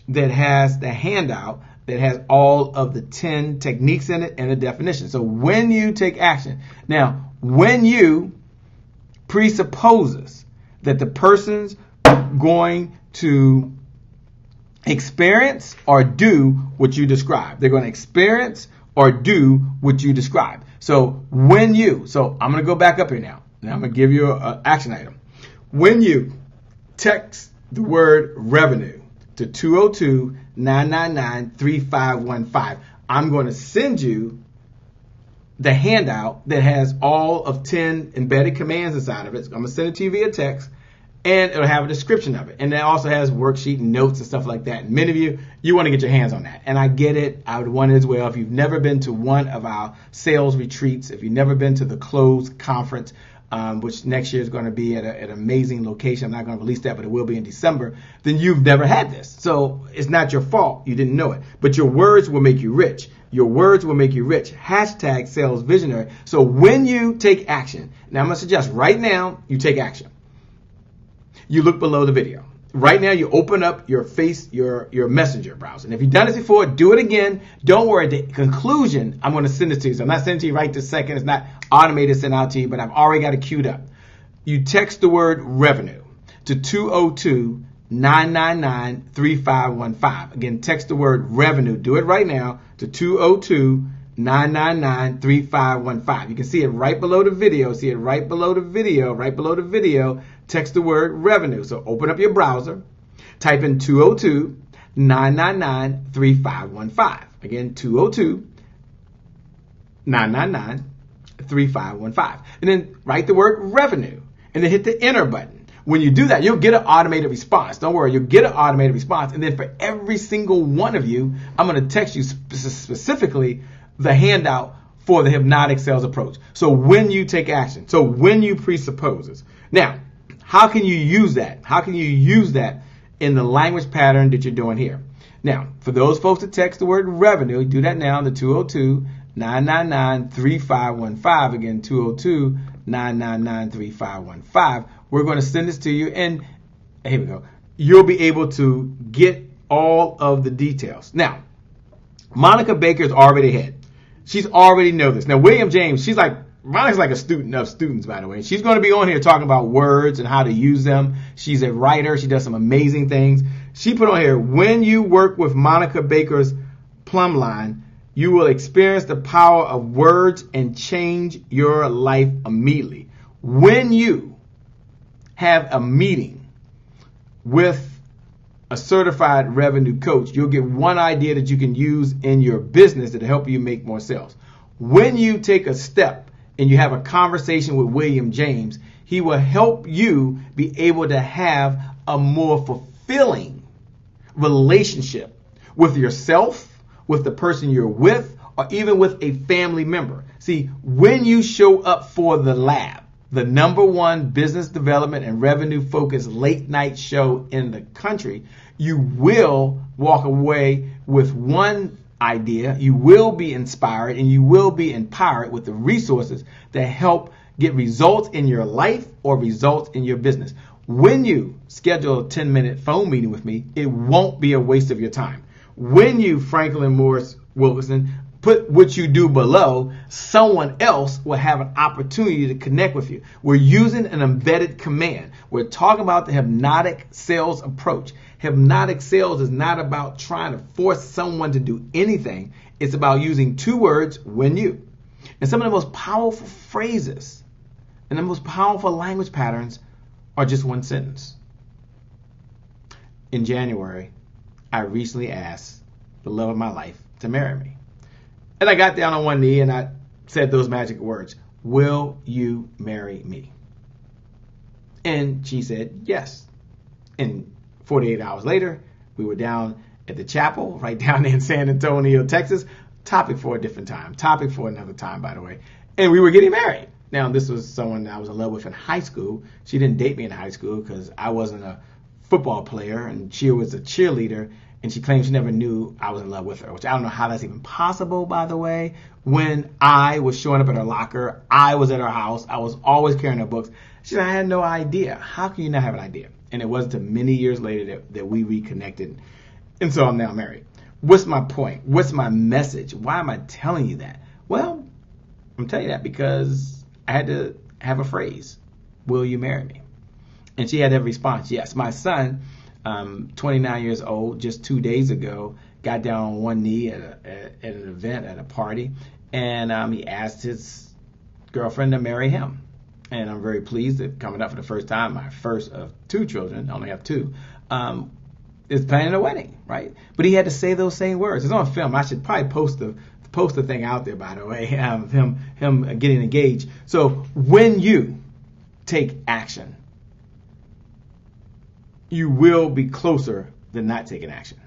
that has the handout that has all of the 10 techniques in it and the definition. So when you take action. Now, when you presupposes that the person's going to experience or do what you describe. They're going to experience or do what you describe. So I'm going to go back up here now. Now I'm going to give you an action item. When you text the word revenue to 202-999-3515, I'm going to send you the handout that has all of 10 embedded commands inside of it. So I'm going to send it to you via text, and it'll have a description of it. And it also has worksheet and notes and stuff like that. And many of you want to get your hands on that. And I get it. I would want it as well. If you've never been to one of our sales retreats, if you've never been to the Close Conference, which next year is going to be at an amazing location. I'm not going to release that, but it will be in December. Then you've never had this. So it's not your fault. You didn't know it. But your words will make you rich. Your words will make you rich. Hashtag sales visionary. So when you take action, now I'm going to suggest right now you take action. You look below the video. Right now, you open up your Messenger browser. And if you've done this before, do it again. Don't worry. At the conclusion, I'm going to send this to you. So I'm not sending it to you right this second. It's not automated sent out to you, but I've already got it queued up. You text the word revenue to 202-999-3515. Again, text the word revenue. Do it right now to 202-999-3515. You can see it right below the video. See it right below the video. Right below the video. Text the word revenue. So open up your browser. Type in 202-999-3515. Again, 202-999-3515. And then write the word revenue. And then hit the enter button. When you do that, you'll get an automated response. Don't worry, you'll get an automated response. And then for every single one of you, I'm going to text you specifically the handout for the hypnotic sales approach. So when you take action, so when you presupposes. Now, how can you use that? How can you use that in the language pattern that you're doing here? Now, for those folks that text the word revenue, do that now to 202-999-3515. Again, 202-999-3515. We're going to send this to you, and here we go. You'll be able to get all of the details. Now, Monica Baker's already ahead. She's already know this. Now, William James, Monica's like a student of students, by the way. She's going to be on here talking about words and how to use them. She's a writer. She does some amazing things. She put on here, when you work with Monica Baker's plumb line, you will experience the power of words and change your life immediately. When you have a meeting with a certified revenue coach, you'll get one idea that you can use in your business that'll help you make more sales. When you take a step and you have a conversation with William James, he will help you be able to have a more fulfilling relationship with yourself, with the person you're with, or even with a family member. See, when you show up for the lab, the #1 business development and revenue focused late night show in the country, you will walk away with one idea, you will be inspired, and you will be empowered with the resources that help get results in your life or results in your business. When you schedule a 10-minute phone meeting with me, it won't be a waste of your time. When you, Franklin Morris Wilkerson, put what you do below, someone else will have an opportunity to connect with you. We're using an embedded command. We're talking about the hypnotic sales approach. Hypnotic sales is not about trying to force someone to do anything. It's about using 2 words, when you. And some of the most powerful phrases and the most powerful language patterns are just one sentence. In January, I recently asked the love of my life to marry me. And I got down on one knee and I said those magic words, will you marry me? And she said yes. And 48 hours later, we were down at the chapel right down in San Antonio, Texas. Topic for a different time. Topic for another time, by the way. And we were getting married. Now, this was someone that I was in love with in high school. She didn't date me in high school because I wasn't a football player and she was a cheerleader. And she claims she never knew I was in love with her, which I don't know how that's even possible, by the way. When I was showing up at her locker, I was at her house, I was always carrying her books. She said, I had no idea. How can you not have an idea? And it wasn't until many years later that we reconnected. And so I'm now married. What's my point? What's my message? Why am I telling you that? Well, I'm telling you that because I had to have a phrase. Will you marry me? And she had that response, yes. My son, 29 years old, just 2 days ago, got down on one knee at an event, at a party, and he asked his girlfriend to marry him. And I'm very pleased that coming up for the first time, my first of 2 children, I only have 2, is planning a wedding, right? But he had to say those same words. It's on film. I should probably post the thing out there, by the way, him getting engaged. So when you take action, you will be closer than not taking action.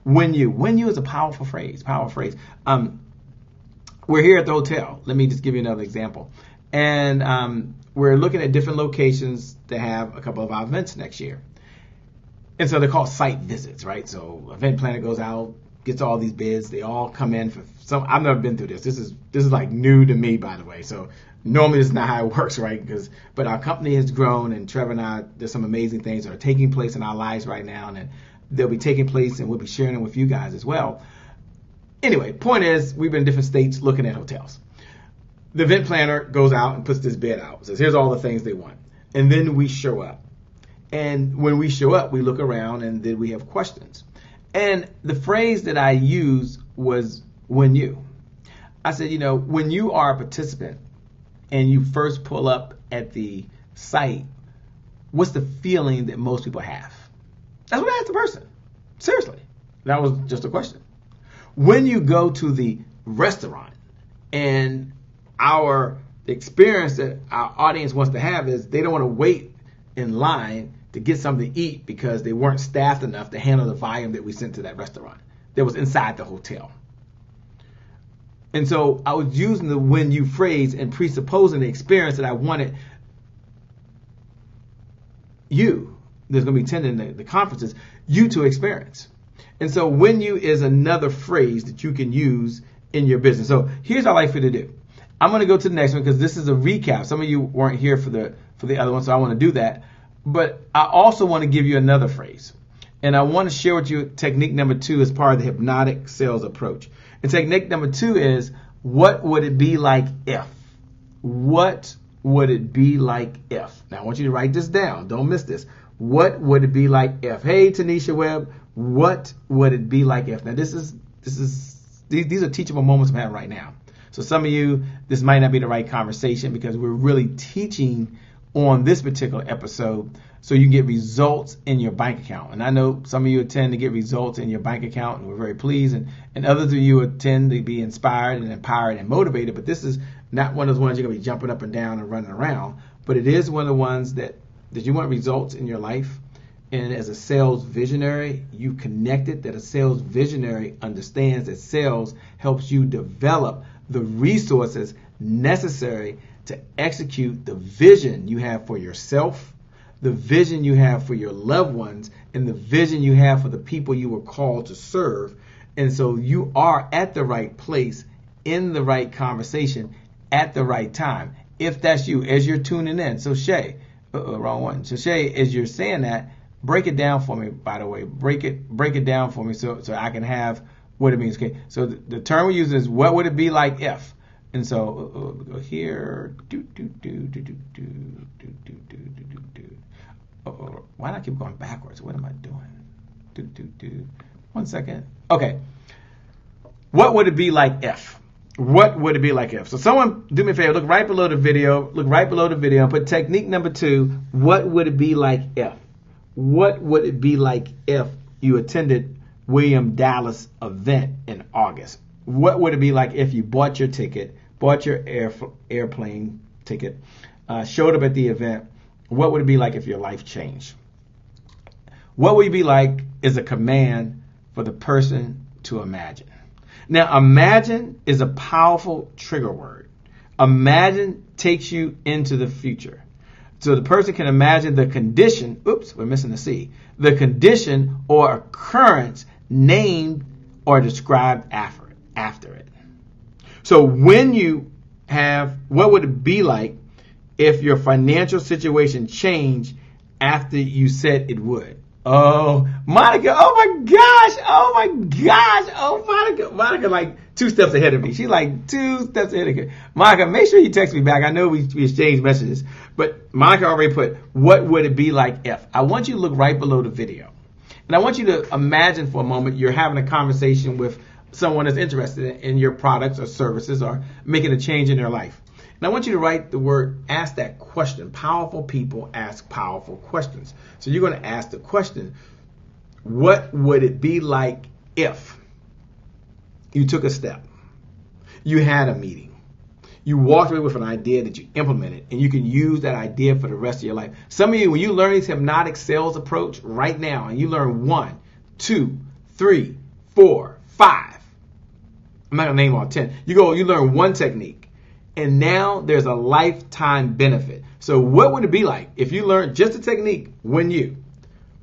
When you is a powerful phrase. We're here at the hotel. Let me just give you another example. And we're looking at different locations to have a couple of our events next year. And so they're called site visits, right? So event planner goes out, gets all these bids. They all come in for some. I've never been through this. This is like new to me, by the way. So normally this is not how it works, right? But our company has grown, and Trevor and I, there's some amazing things that are taking place in our lives right now, and they'll be taking place, and we'll be sharing them with you guys as well. Anyway, point is, we've been in different states looking at hotels. The event planner goes out and puts this bid out, says here's all the things they want, and then we show up. And when we show up, we look around, and then we have questions. And the phrase that I used was when you. I said, when you are a participant and you first pull up at the site, what's the feeling that most people have? That's what I asked the person. Seriously. That was just a question. When you go to the restaurant, and the experience that our audience wants to have is they don't want to wait in line to get something to eat because they weren't staffed enough to handle the volume that we sent to that restaurant that was inside the hotel. And so I was using the when you phrase and presupposing the experience that I wanted you, there's going to be attending the conferences, you to experience. And so when you is another phrase that you can use in your business. So here's what I'd like for you to do. I'm going to go to the next one because this is a recap. Some of you weren't here for the other one, so I want to do that. But I also want to give you another phrase. And I want to share with you technique number 2 as part of the hypnotic sales approach. And technique number 2 is, what would it be like if? What would it be like if? Now I want you to write this down. Don't miss this. What would it be like if? Hey, Tanisha Webb, what would it be like if? Now these are teachable moments I'm having right now. So some of you, this might not be the right conversation because we're really teaching on this particular episode so you get results in your bank account. And I know some of you tend to get results in your bank account, and we're very pleased. And others of you tend to be inspired and empowered and motivated. But this is not one of those ones you're going to be jumping up and down and running around. But it is one of the ones that you want results in your life. And as a sales visionary, you connected that a sales visionary understands that sales helps you develop the resources necessary to execute the vision you have for yourself, the vision you have for your loved ones, and the vision you have for the people you were called to serve. And so you are at the right place, in the right conversation, at the right time. If that's you, as you're tuning in. So Shay, wrong one. So Shay, as you're saying that, break it down for me, by the way. Break it down for me so I can have what it means. Okay. So the term we're using is, what would it be like if? And so go here. Why not keep going backwards? What am I doing? 1 second. Okay. What would it be like if? What would it be like if? So someone do me a favor. Look right below the video. And put technique number 2. What would it be like if? What would it be like if you attended William Dallas event in August? What would it be like if you bought your ticket, bought your airplane ticket, showed up at the event? What would it be like if your life changed? What would it be like is a command for the person to imagine. Now, imagine is a powerful trigger word. Imagine takes you into the future. So the person can imagine the condition, we're missing the C, the condition or occurrence named or described after it. So when you have, what would it be like if your financial situation changed after you said it would? Oh, Monica, Monica like 2 steps ahead of me. She's like 2 steps ahead of me. Monica, make sure you text me back. I know we exchanged messages, but Monica already put, what would it be like if? I want you to look right below the video. And I want you to imagine for a moment you're having a conversation with someone that's interested in your products or services or making a change in their life. And I want you to write the word, ask that question. Powerful people ask powerful questions. So you're going to ask the question, what would it be like if you took a step, you had a meeting, you walked away with an idea that you implemented, and you can use that idea for the rest of your life. Some of you, when you learn this hypnotic sales approach right now, and you learn 1, 2, 3, 4, 5, I'm not going to name all 10. You learn one technique, and now there's a lifetime benefit. So what would it be like if you learned just a technique when you?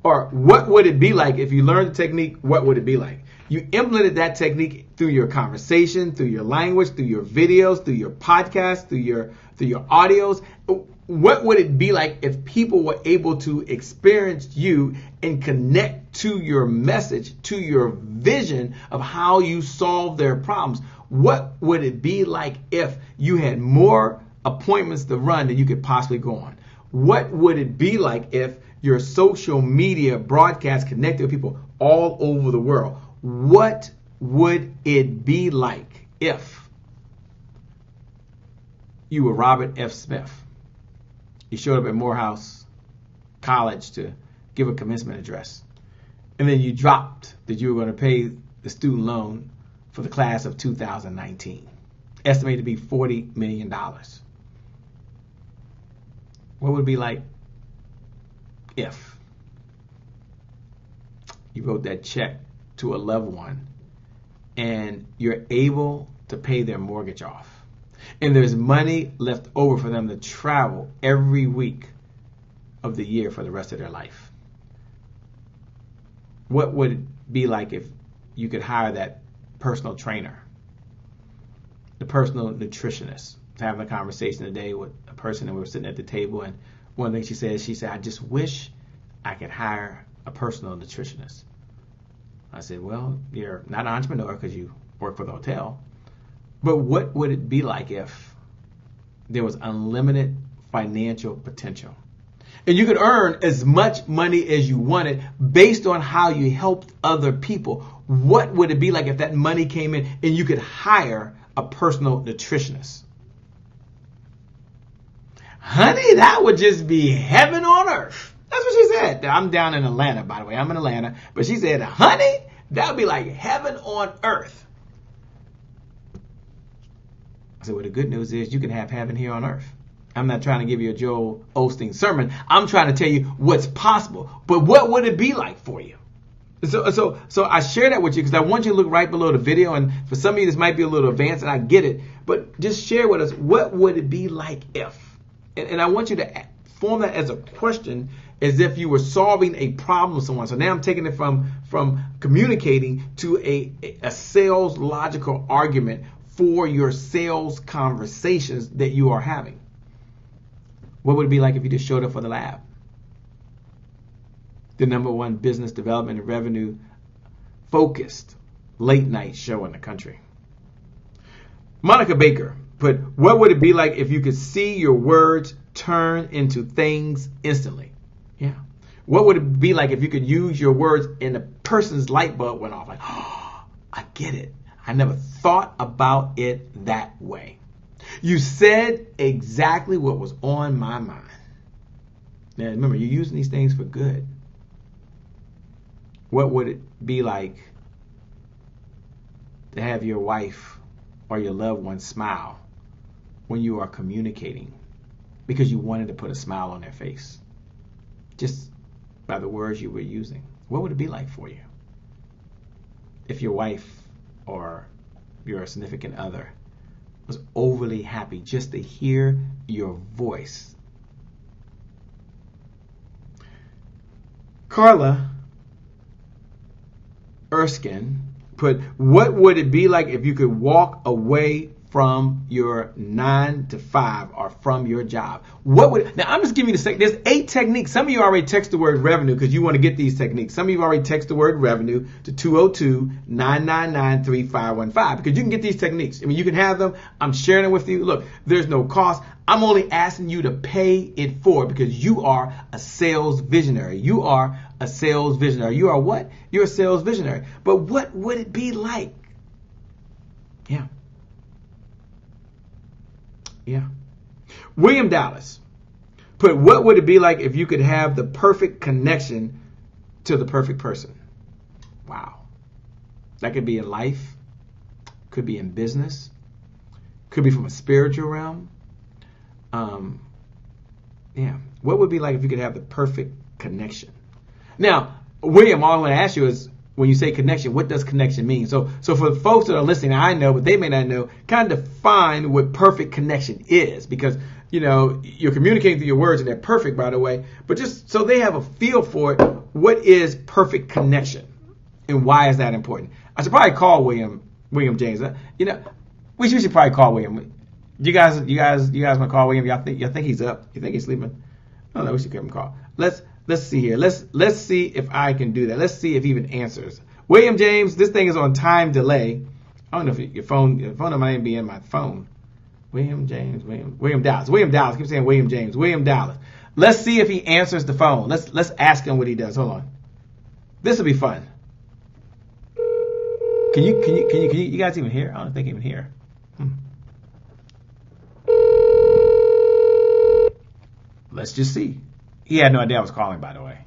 Or what would it be like if you learned the technique, what would it be like? You implemented that technique through your conversation, through your language, through your videos, through your podcasts, through your audios. What would it be like if people were able to experience you and connect to your message, to your vision of how you solve their problems? What would it be like if you had more appointments to run than you could possibly go on? What would it be like if your social media broadcast connected with people all over the world? What would it be like if you were Robert F. Smith? You showed up at Morehouse College to give a commencement address, and then you dropped that you were going to pay the student loan for the class of 2019, estimated to be $40 million. What would it be like if you wrote that check to a loved one and you're able to pay their mortgage off, and there's money left over for them to travel every week of the year for the rest of their life? What would it be like if you could hire that personal trainer, the personal nutritionist? I was having a conversation today with a person, and we were sitting at the table, and one thing she said, I just wish I could hire a personal nutritionist. I said, well, you're not an entrepreneur because you work for the hotel, but what would it be like if there was unlimited financial potential and you could earn as much money as you wanted based on how you helped other people? What would it be like if that money came in and you could hire a personal nutritionist? Honey, that would just be heaven on earth. That's what she said. I'm down in Atlanta, by the way. I'm in Atlanta. But she said, honey, that would be like heaven on earth. I said, well, the good news is you can have heaven here on earth. I'm not trying to give you a Joel Osteen sermon. I'm trying to tell you what's possible. But what would it be like for you? So I share that with you because I want you to look right below the video. And for some of you, this might be a little advanced, and I get it. But just share with us, what would it be like if? And I want you to form that as a question, as if you were solving a problem with someone. So now I'm taking it from communicating to a sales logical argument for your sales conversations that you are having. What would it be like if you just showed up for the lab? The #1 business development and revenue focused late night show in the country. Monica Baker put, what would it be like if you could see your words turn into things instantly? Yeah. What would it be like if you could use your words and a person's light bulb went off? Like, oh, I get it. I never thought about it that way. You said exactly what was on my mind. Now remember, you're using these things for good. What would it be like to have your wife or your loved one smile when you are communicating because you wanted to put a smile on their face just by the words you were using? What would it be like for you if your wife or your significant other was overly happy just to hear your voice? Carla Erskine put, what would it be like if you could walk away from your 9 to 5 or from your job? What would, now I'm just giving you there's 8 techniques. Some of you already text the word revenue because you want to get these techniques. Some of you already text the word revenue to 202-999-3515 because you can get these techniques. I mean, you can have them. I'm sharing it with you. Look, there's no cost. I'm only asking you to pay it forward because you are a sales visionary. You are a sales visionary. You are what? You're a sales visionary. But what would it be like? Yeah. Yeah. William Dallas put, what would it be like if you could have the perfect connection to the perfect person? Wow. That could be in life, could be in business, could be from a spiritual realm. Yeah. What would it be like if you could have the perfect connection? Now, William, all I want to ask you is, when you say connection, what does connection mean? So for the folks that are listening, I know, but they may not know, kind of define what perfect connection is, because, you know, you're communicating through your words, and they're perfect, by the way, but just so they have a feel for it, what is perfect connection, and why is that important? I should probably call William James. You know, we should probably call William. You guys want to call William? Y'all think he's up? You think he's sleeping? I don't know. We should give him a call. Let's see here. Let's see if I can do that. Let's see if he even answers. William James, this thing is on time delay. I don't know if your phone number might be in my phone. William James, William Dallas. Keep saying William James, William Dallas. Let's see if he answers the phone. Let's ask him what he does. Hold on. This will be fun. Can you guys even hear? I don't think even hear. Let's just see. He had no idea I was calling, by the way.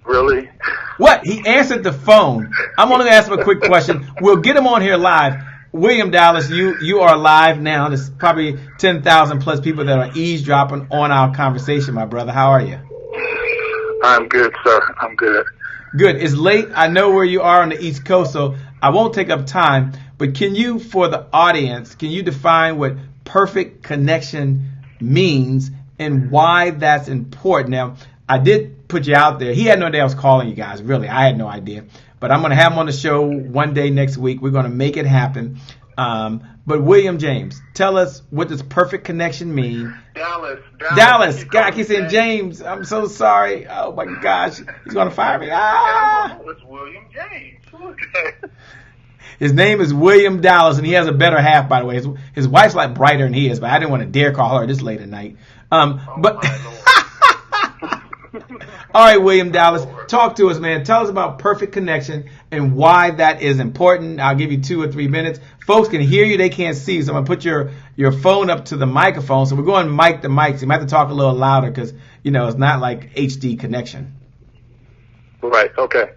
Really? What? He answered the phone. I'm only going to ask him a quick question. We'll get him on here live. William Dallas, you are live now. There's probably 10,000 plus people that are eavesdropping on our conversation, my brother. How are you? I'm good, sir. I'm good. Good. It's late. I know where you are on the East Coast, so I won't take up time. But can you, for the audience, can you define what perfect connection means and why that's important? Now, I did put you out there. He had no idea I was calling you guys. Really, I had no idea. But I'm going to have him on the show one day next week. We're going to make it happen. But William James, tell us, what does perfect connection mean? Dallas. God, I keep saying James. I'm so sorry. Oh my gosh, he's going to fire me. It's William James. His name is William Dallas, and he has a better half, by the way. His wife's like brighter than he is, but I didn't want to dare call her this late at night. But all right, William Dallas, talk to us, man. Tell us about perfect connection and why that is important. I'll give you 2 or 3 minutes. Folks can hear you, they can't see you, so I'm going to put your phone up to the microphone. So we're going mic to mic, so you might have to talk a little louder because, you know, it's not like HD connection. Right, okay.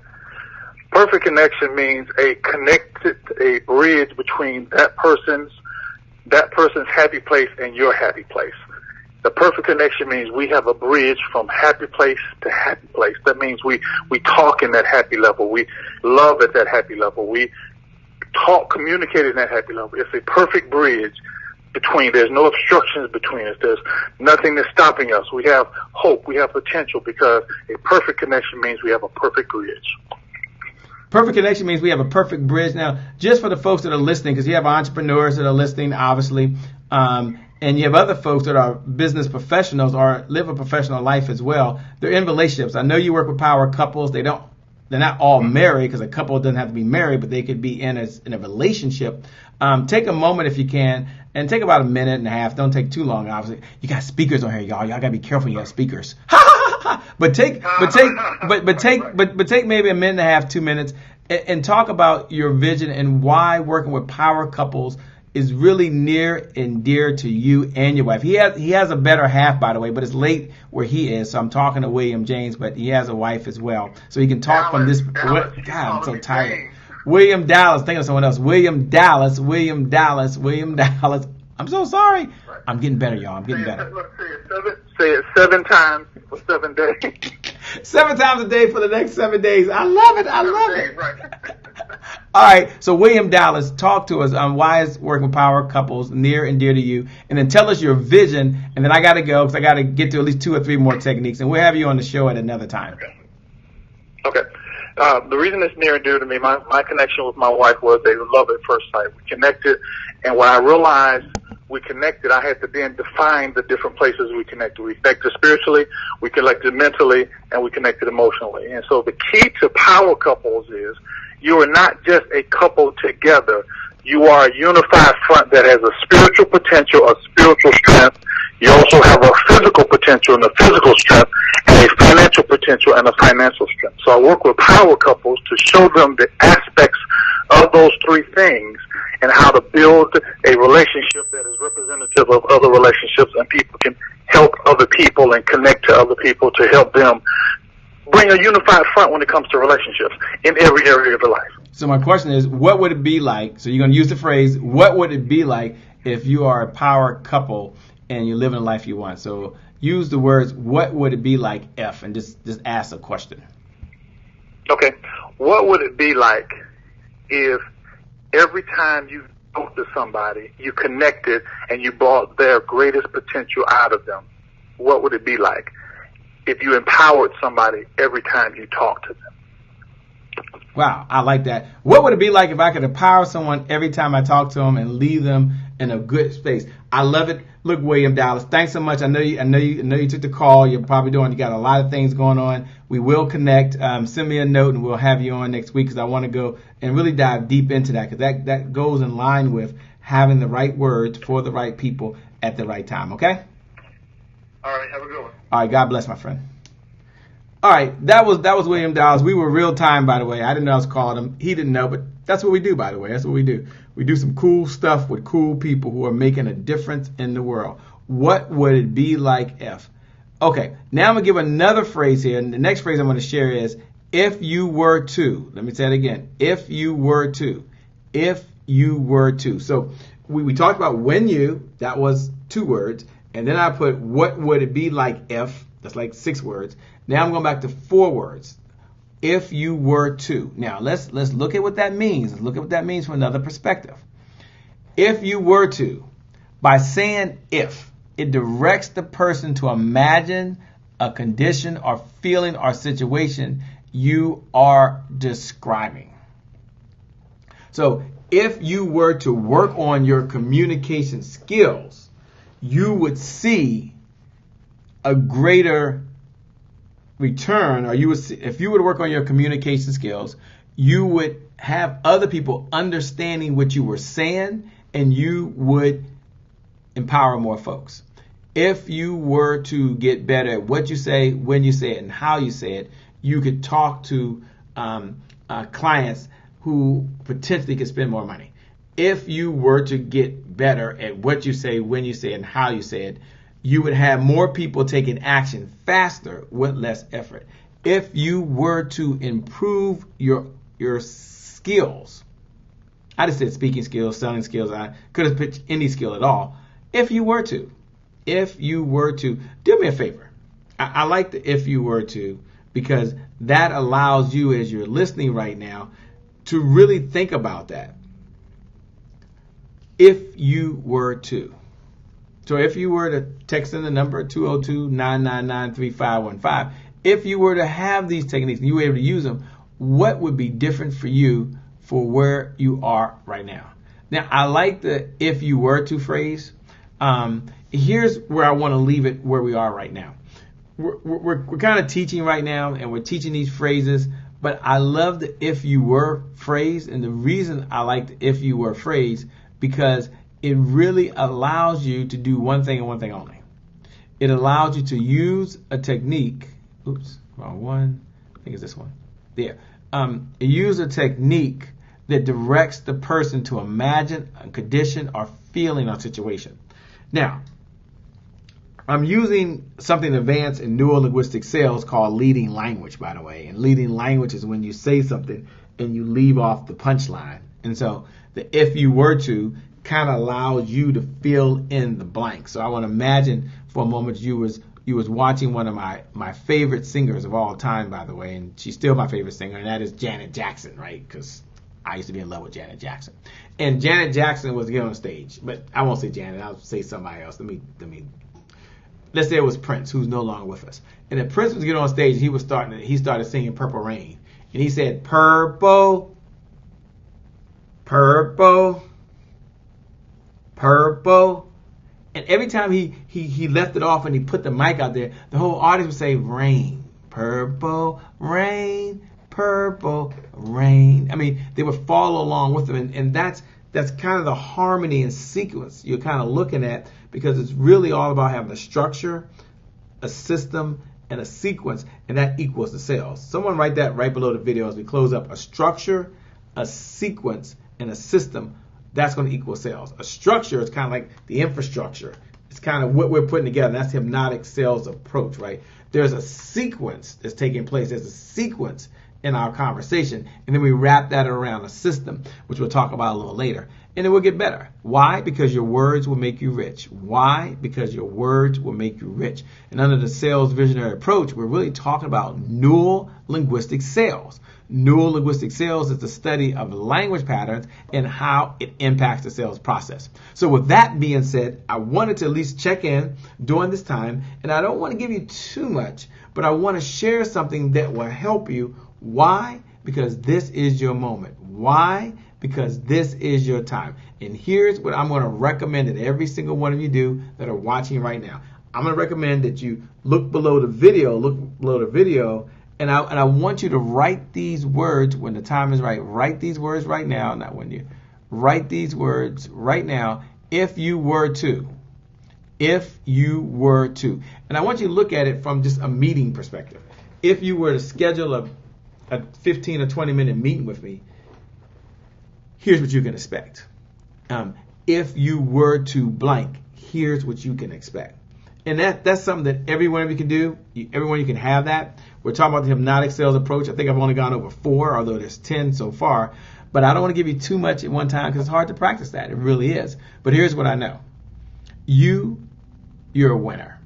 Perfect connection means a bridge between that person's happy place and your happy place. The perfect connection means we have a bridge from happy place to happy place. That means we talk in that happy level. We love at that happy level. We communicate in that happy level. It's a perfect bridge between. There's no obstructions between us. There's nothing that's stopping us. We have hope. We have potential, because a perfect connection means we have a perfect bridge. Perfect connection means we have a perfect bridge. Now, just for the folks that are listening, because you have entrepreneurs that are listening, obviously, and you have other folks that are business professionals or live a professional life as well. They're in relationships. I know you work with power couples. They're not all married, because a couple doesn't have to be married, but they could be in a relationship. Take a moment if you can, and take about a minute and a half. Don't take too long, obviously. You got speakers on here, y'all. Y'all gotta be careful when you have speakers. But take maybe a minute and a half, 2 minutes, and talk about your vision and why working with power couples is really near and dear to you and your wife. He has a better half, by the way, but it's late where he is, so I'm talking to William James, but he has a wife as well, so he can talk from this. God, I'm so tired. William Dallas, think of someone else. William Dallas. I'm so sorry. I'm getting better, y'all. I'm getting better. Say it 7 times for 7 days. 7 times a day for the next 7 days. I love it. Right. All right. So William Dallas, talk to us on why is working with power couples near and dear to you, and then tell us your vision. And then I got to go because I got to get to at least 2 or 3 more techniques, and we'll have you on the show at another time. Okay. The reason it's near and dear to me, my connection with my wife was a love at first sight. We connected, and when I realized we connected, I had to then define the different places we connected. We connected spiritually, we connected mentally, and we connected emotionally. And so the key to power couples is you are not just a couple together. You are a unified front that has a spiritual potential, a spiritual strength. You also have a physical potential and a physical strength, and a financial potential and a financial strength. So I work with power couples to show them the aspects of those three things and how to build a relationship that is representative of other relationships, and people can help other people and connect to other people to help them bring a unified front when it comes to relationships in every area of their life. So my question is, what would it be like? So you're going to use the phrase, what would it be like if you are a power couple and you're living the life you want? So use the words, what would it be like if, and just ask a question. Okay. What would it be like if every time you talk to somebody, you connected and you brought their greatest potential out of them? What would it be like if you empowered somebody every time you talk to them? Wow, I like that. What would it be like if I could empower someone every time I talk to them and leave them in a good space? I love it. Look, William Dallas, thanks so much. I know you took the call. You got a lot of things going on. We will connect. Send me a note and we'll have you on next week, because I want to go and really dive deep into that, because that goes in line with having the right words for the right people at the right time. Okay? All right, have a good one. All right, God bless, my friend. All right, that was William Dallas. We were real time, by the way. I didn't know I was calling him. He didn't know, but that's what we do, by the way. That's what we do. We do some cool stuff with cool people who are making a difference in the world. What would it be like if? Okay, now I'm going to give another phrase here. And the next phrase I'm going to share is, if you were to. Let me say it again. If you were to. If you were to. So we talked about when you. That was 2 words. And then I put, what would it be like if? That's like 6 words. Now I'm going back to 4 words. If you were to. Now let's look at what that means. Let's look at what that means from another perspective. If you were to, by saying if, it directs the person to imagine a condition or feeling or situation you are describing. So if you were to work on your communication skills, you would see a greater return, or you would see, if you were to work on your communication skills, you would have other people understanding what you were saying, and you would empower more folks. If you were to get better at what you say, when you say it, and how you say it, you could talk to clients who potentially could spend more money. If you were to get better at what you say, when you say it, and how you say it, you would have more people taking action faster with less effort. If you were to improve your skills, I just said speaking skills, selling skills. I could have picked any skill at all. If you were to, do me a favor. I like the if you were to, because that allows you, as you're listening right now, to really think about that. If you were to. So if you were to text in the number 202-999-3515, if you were to have these techniques and you were able to use them, what would be different for you for where you are right now? Now, I like the if you were to phrase. Here's where I want to leave it where we are right now. We're kind of teaching right now, and we're teaching these phrases, but I love the if you were phrase. And the reason I like the if you were phrase, because it really allows you to do one thing and one thing only. It allows you to use a technique. Oops, wrong one. I think it's this one. There. Use a technique that directs the person to imagine a condition or feeling or situation. Now, I'm using something advanced in neuro-linguistic sales called leading language, by the way. And leading language is when you say something and you leave off the punchline. And so the if you were to kind of allows you to fill in the blank. So I want to imagine for a moment you was watching one of my favorite singers of all time, by the way, and she's still my favorite singer, and that is Janet Jackson, right? Because I used to be in love with Janet Jackson. And Janet Jackson was getting on stage, but I won't say Janet, I'll say somebody else. Let's say it was Prince, who's no longer with us. And then Prince was getting on stage, he started singing Purple Rain. And he said, purple, purple, purple. And every time he left it off and he put the mic out there, the whole audience would say rain, purple, rain, purple, rain. I mean, they would follow along with him. And that's that's kind of the harmony and sequence you're kind of looking at, because it's really all about having a structure, a system, and a sequence, and that equals the sales. Someone write that right below the video as we close up. A structure, a sequence, and a system, that's going to equal sales. A structure is kind of like the infrastructure. It's kind of what we're putting together. That's the hypnotic sales approach, right? There's a sequence that's taking place. There's a sequence in our conversation, and then we wrap that around a system, which we'll talk about a little later, and it will get better. Why? Because your words will make you rich. Why? Because your words will make you rich. And under the sales visionary approach, we're really talking about neural linguistic sales. Neural linguistic sales is the study of language patterns and how it impacts the sales process. So with that being said, I wanted to at least check in during this time, and I don't want to give you too much, but I want to share something that will help you. Why? Because this is your moment. Why? Because this is your time. And here's what I'm going to recommend that every single one of you do that are watching right now. I'm going to recommend that you look below the video, and I want you to write these words when the time is right. Write these words right now, not when you. Write these words right now, if you were to. If you were to. And I want you to look at it from just a meeting perspective. If you were to schedule a 15 or 20 minute meeting with me, here's what you can expect. If you were to blank, here's what you can expect. And that's something that every one of you can do. Everyone, you can have that. We're talking about the hypnotic sales approach. I think I've only gone over 4, although there's 10 so far. But I don't want to give you too much at one time because it's hard to practice that. It really is. But here's what I know. You're a winner.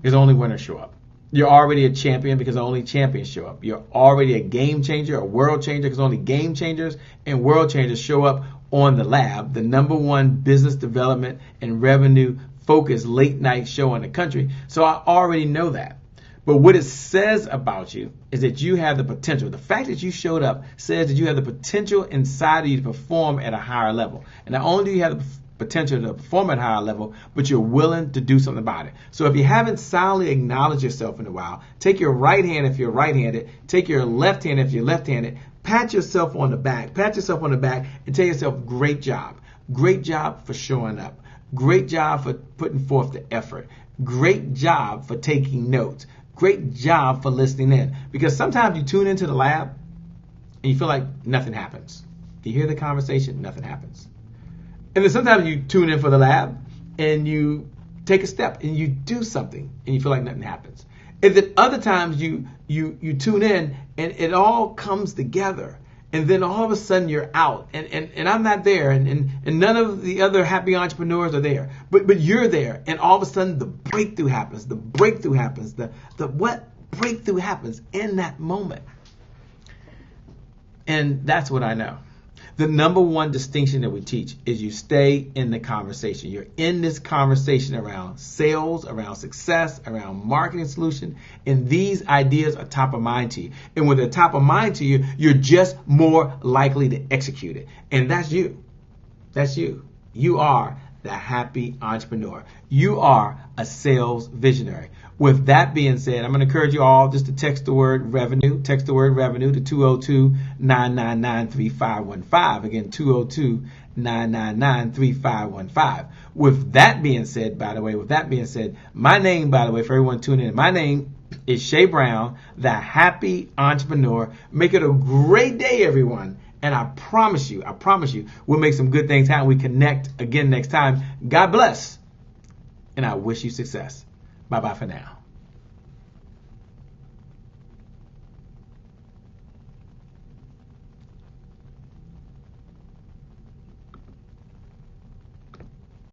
Because only winners show up. You're already a champion because only champions show up. You're already a game changer, a world changer, because only game changers and world changers show up on The Lab, the #1 business development and revenue focused late night show in the country. So I already know that. But what it says about you is that you have the potential. The fact that you showed up says that you have the potential inside of you to perform at a higher level. And not only do you have the potential to perform at a higher level, but you're willing to do something about it. So if you haven't silently acknowledged yourself in a while, take your right hand if you're right-handed, take your left hand if you're left-handed, pat yourself on the back, and tell yourself, great job. Great job for showing up. Great job for putting forth the effort. Great job for taking notes. Great job for listening in. Because sometimes you tune into the lab and you feel like nothing happens. You hear the conversation, nothing happens. And then sometimes you tune in for the lab and you take a step and you do something and you feel like nothing happens. And then other times you tune in and it all comes together. And then all of a sudden you're out and I'm not there and none of the other happy entrepreneurs are there. But you're there and all of a sudden the breakthrough happens. The breakthrough happens. The what breakthrough happens in that moment. And that's what I know. The #1 distinction that we teach is you stay in the conversation. You're in this conversation around sales, around success, around marketing solution, and these ideas are top of mind to you. And when they're top of mind to you, you're just more likely to execute it. And that's you. That's you. You are the happy entrepreneur. You are a sales visionary. With that being said, I'm going to encourage you all just to text the word revenue. Text the word revenue to 202-999-3515. Again, 202-999-3515. With that being said, my name, by the way, for everyone tuning in, my name is Shay Brown, the happy entrepreneur. Make it a great day, everyone. And I promise you, we'll make some good things happen. We connect again next time. God bless. And I wish you success. Bye-bye for now.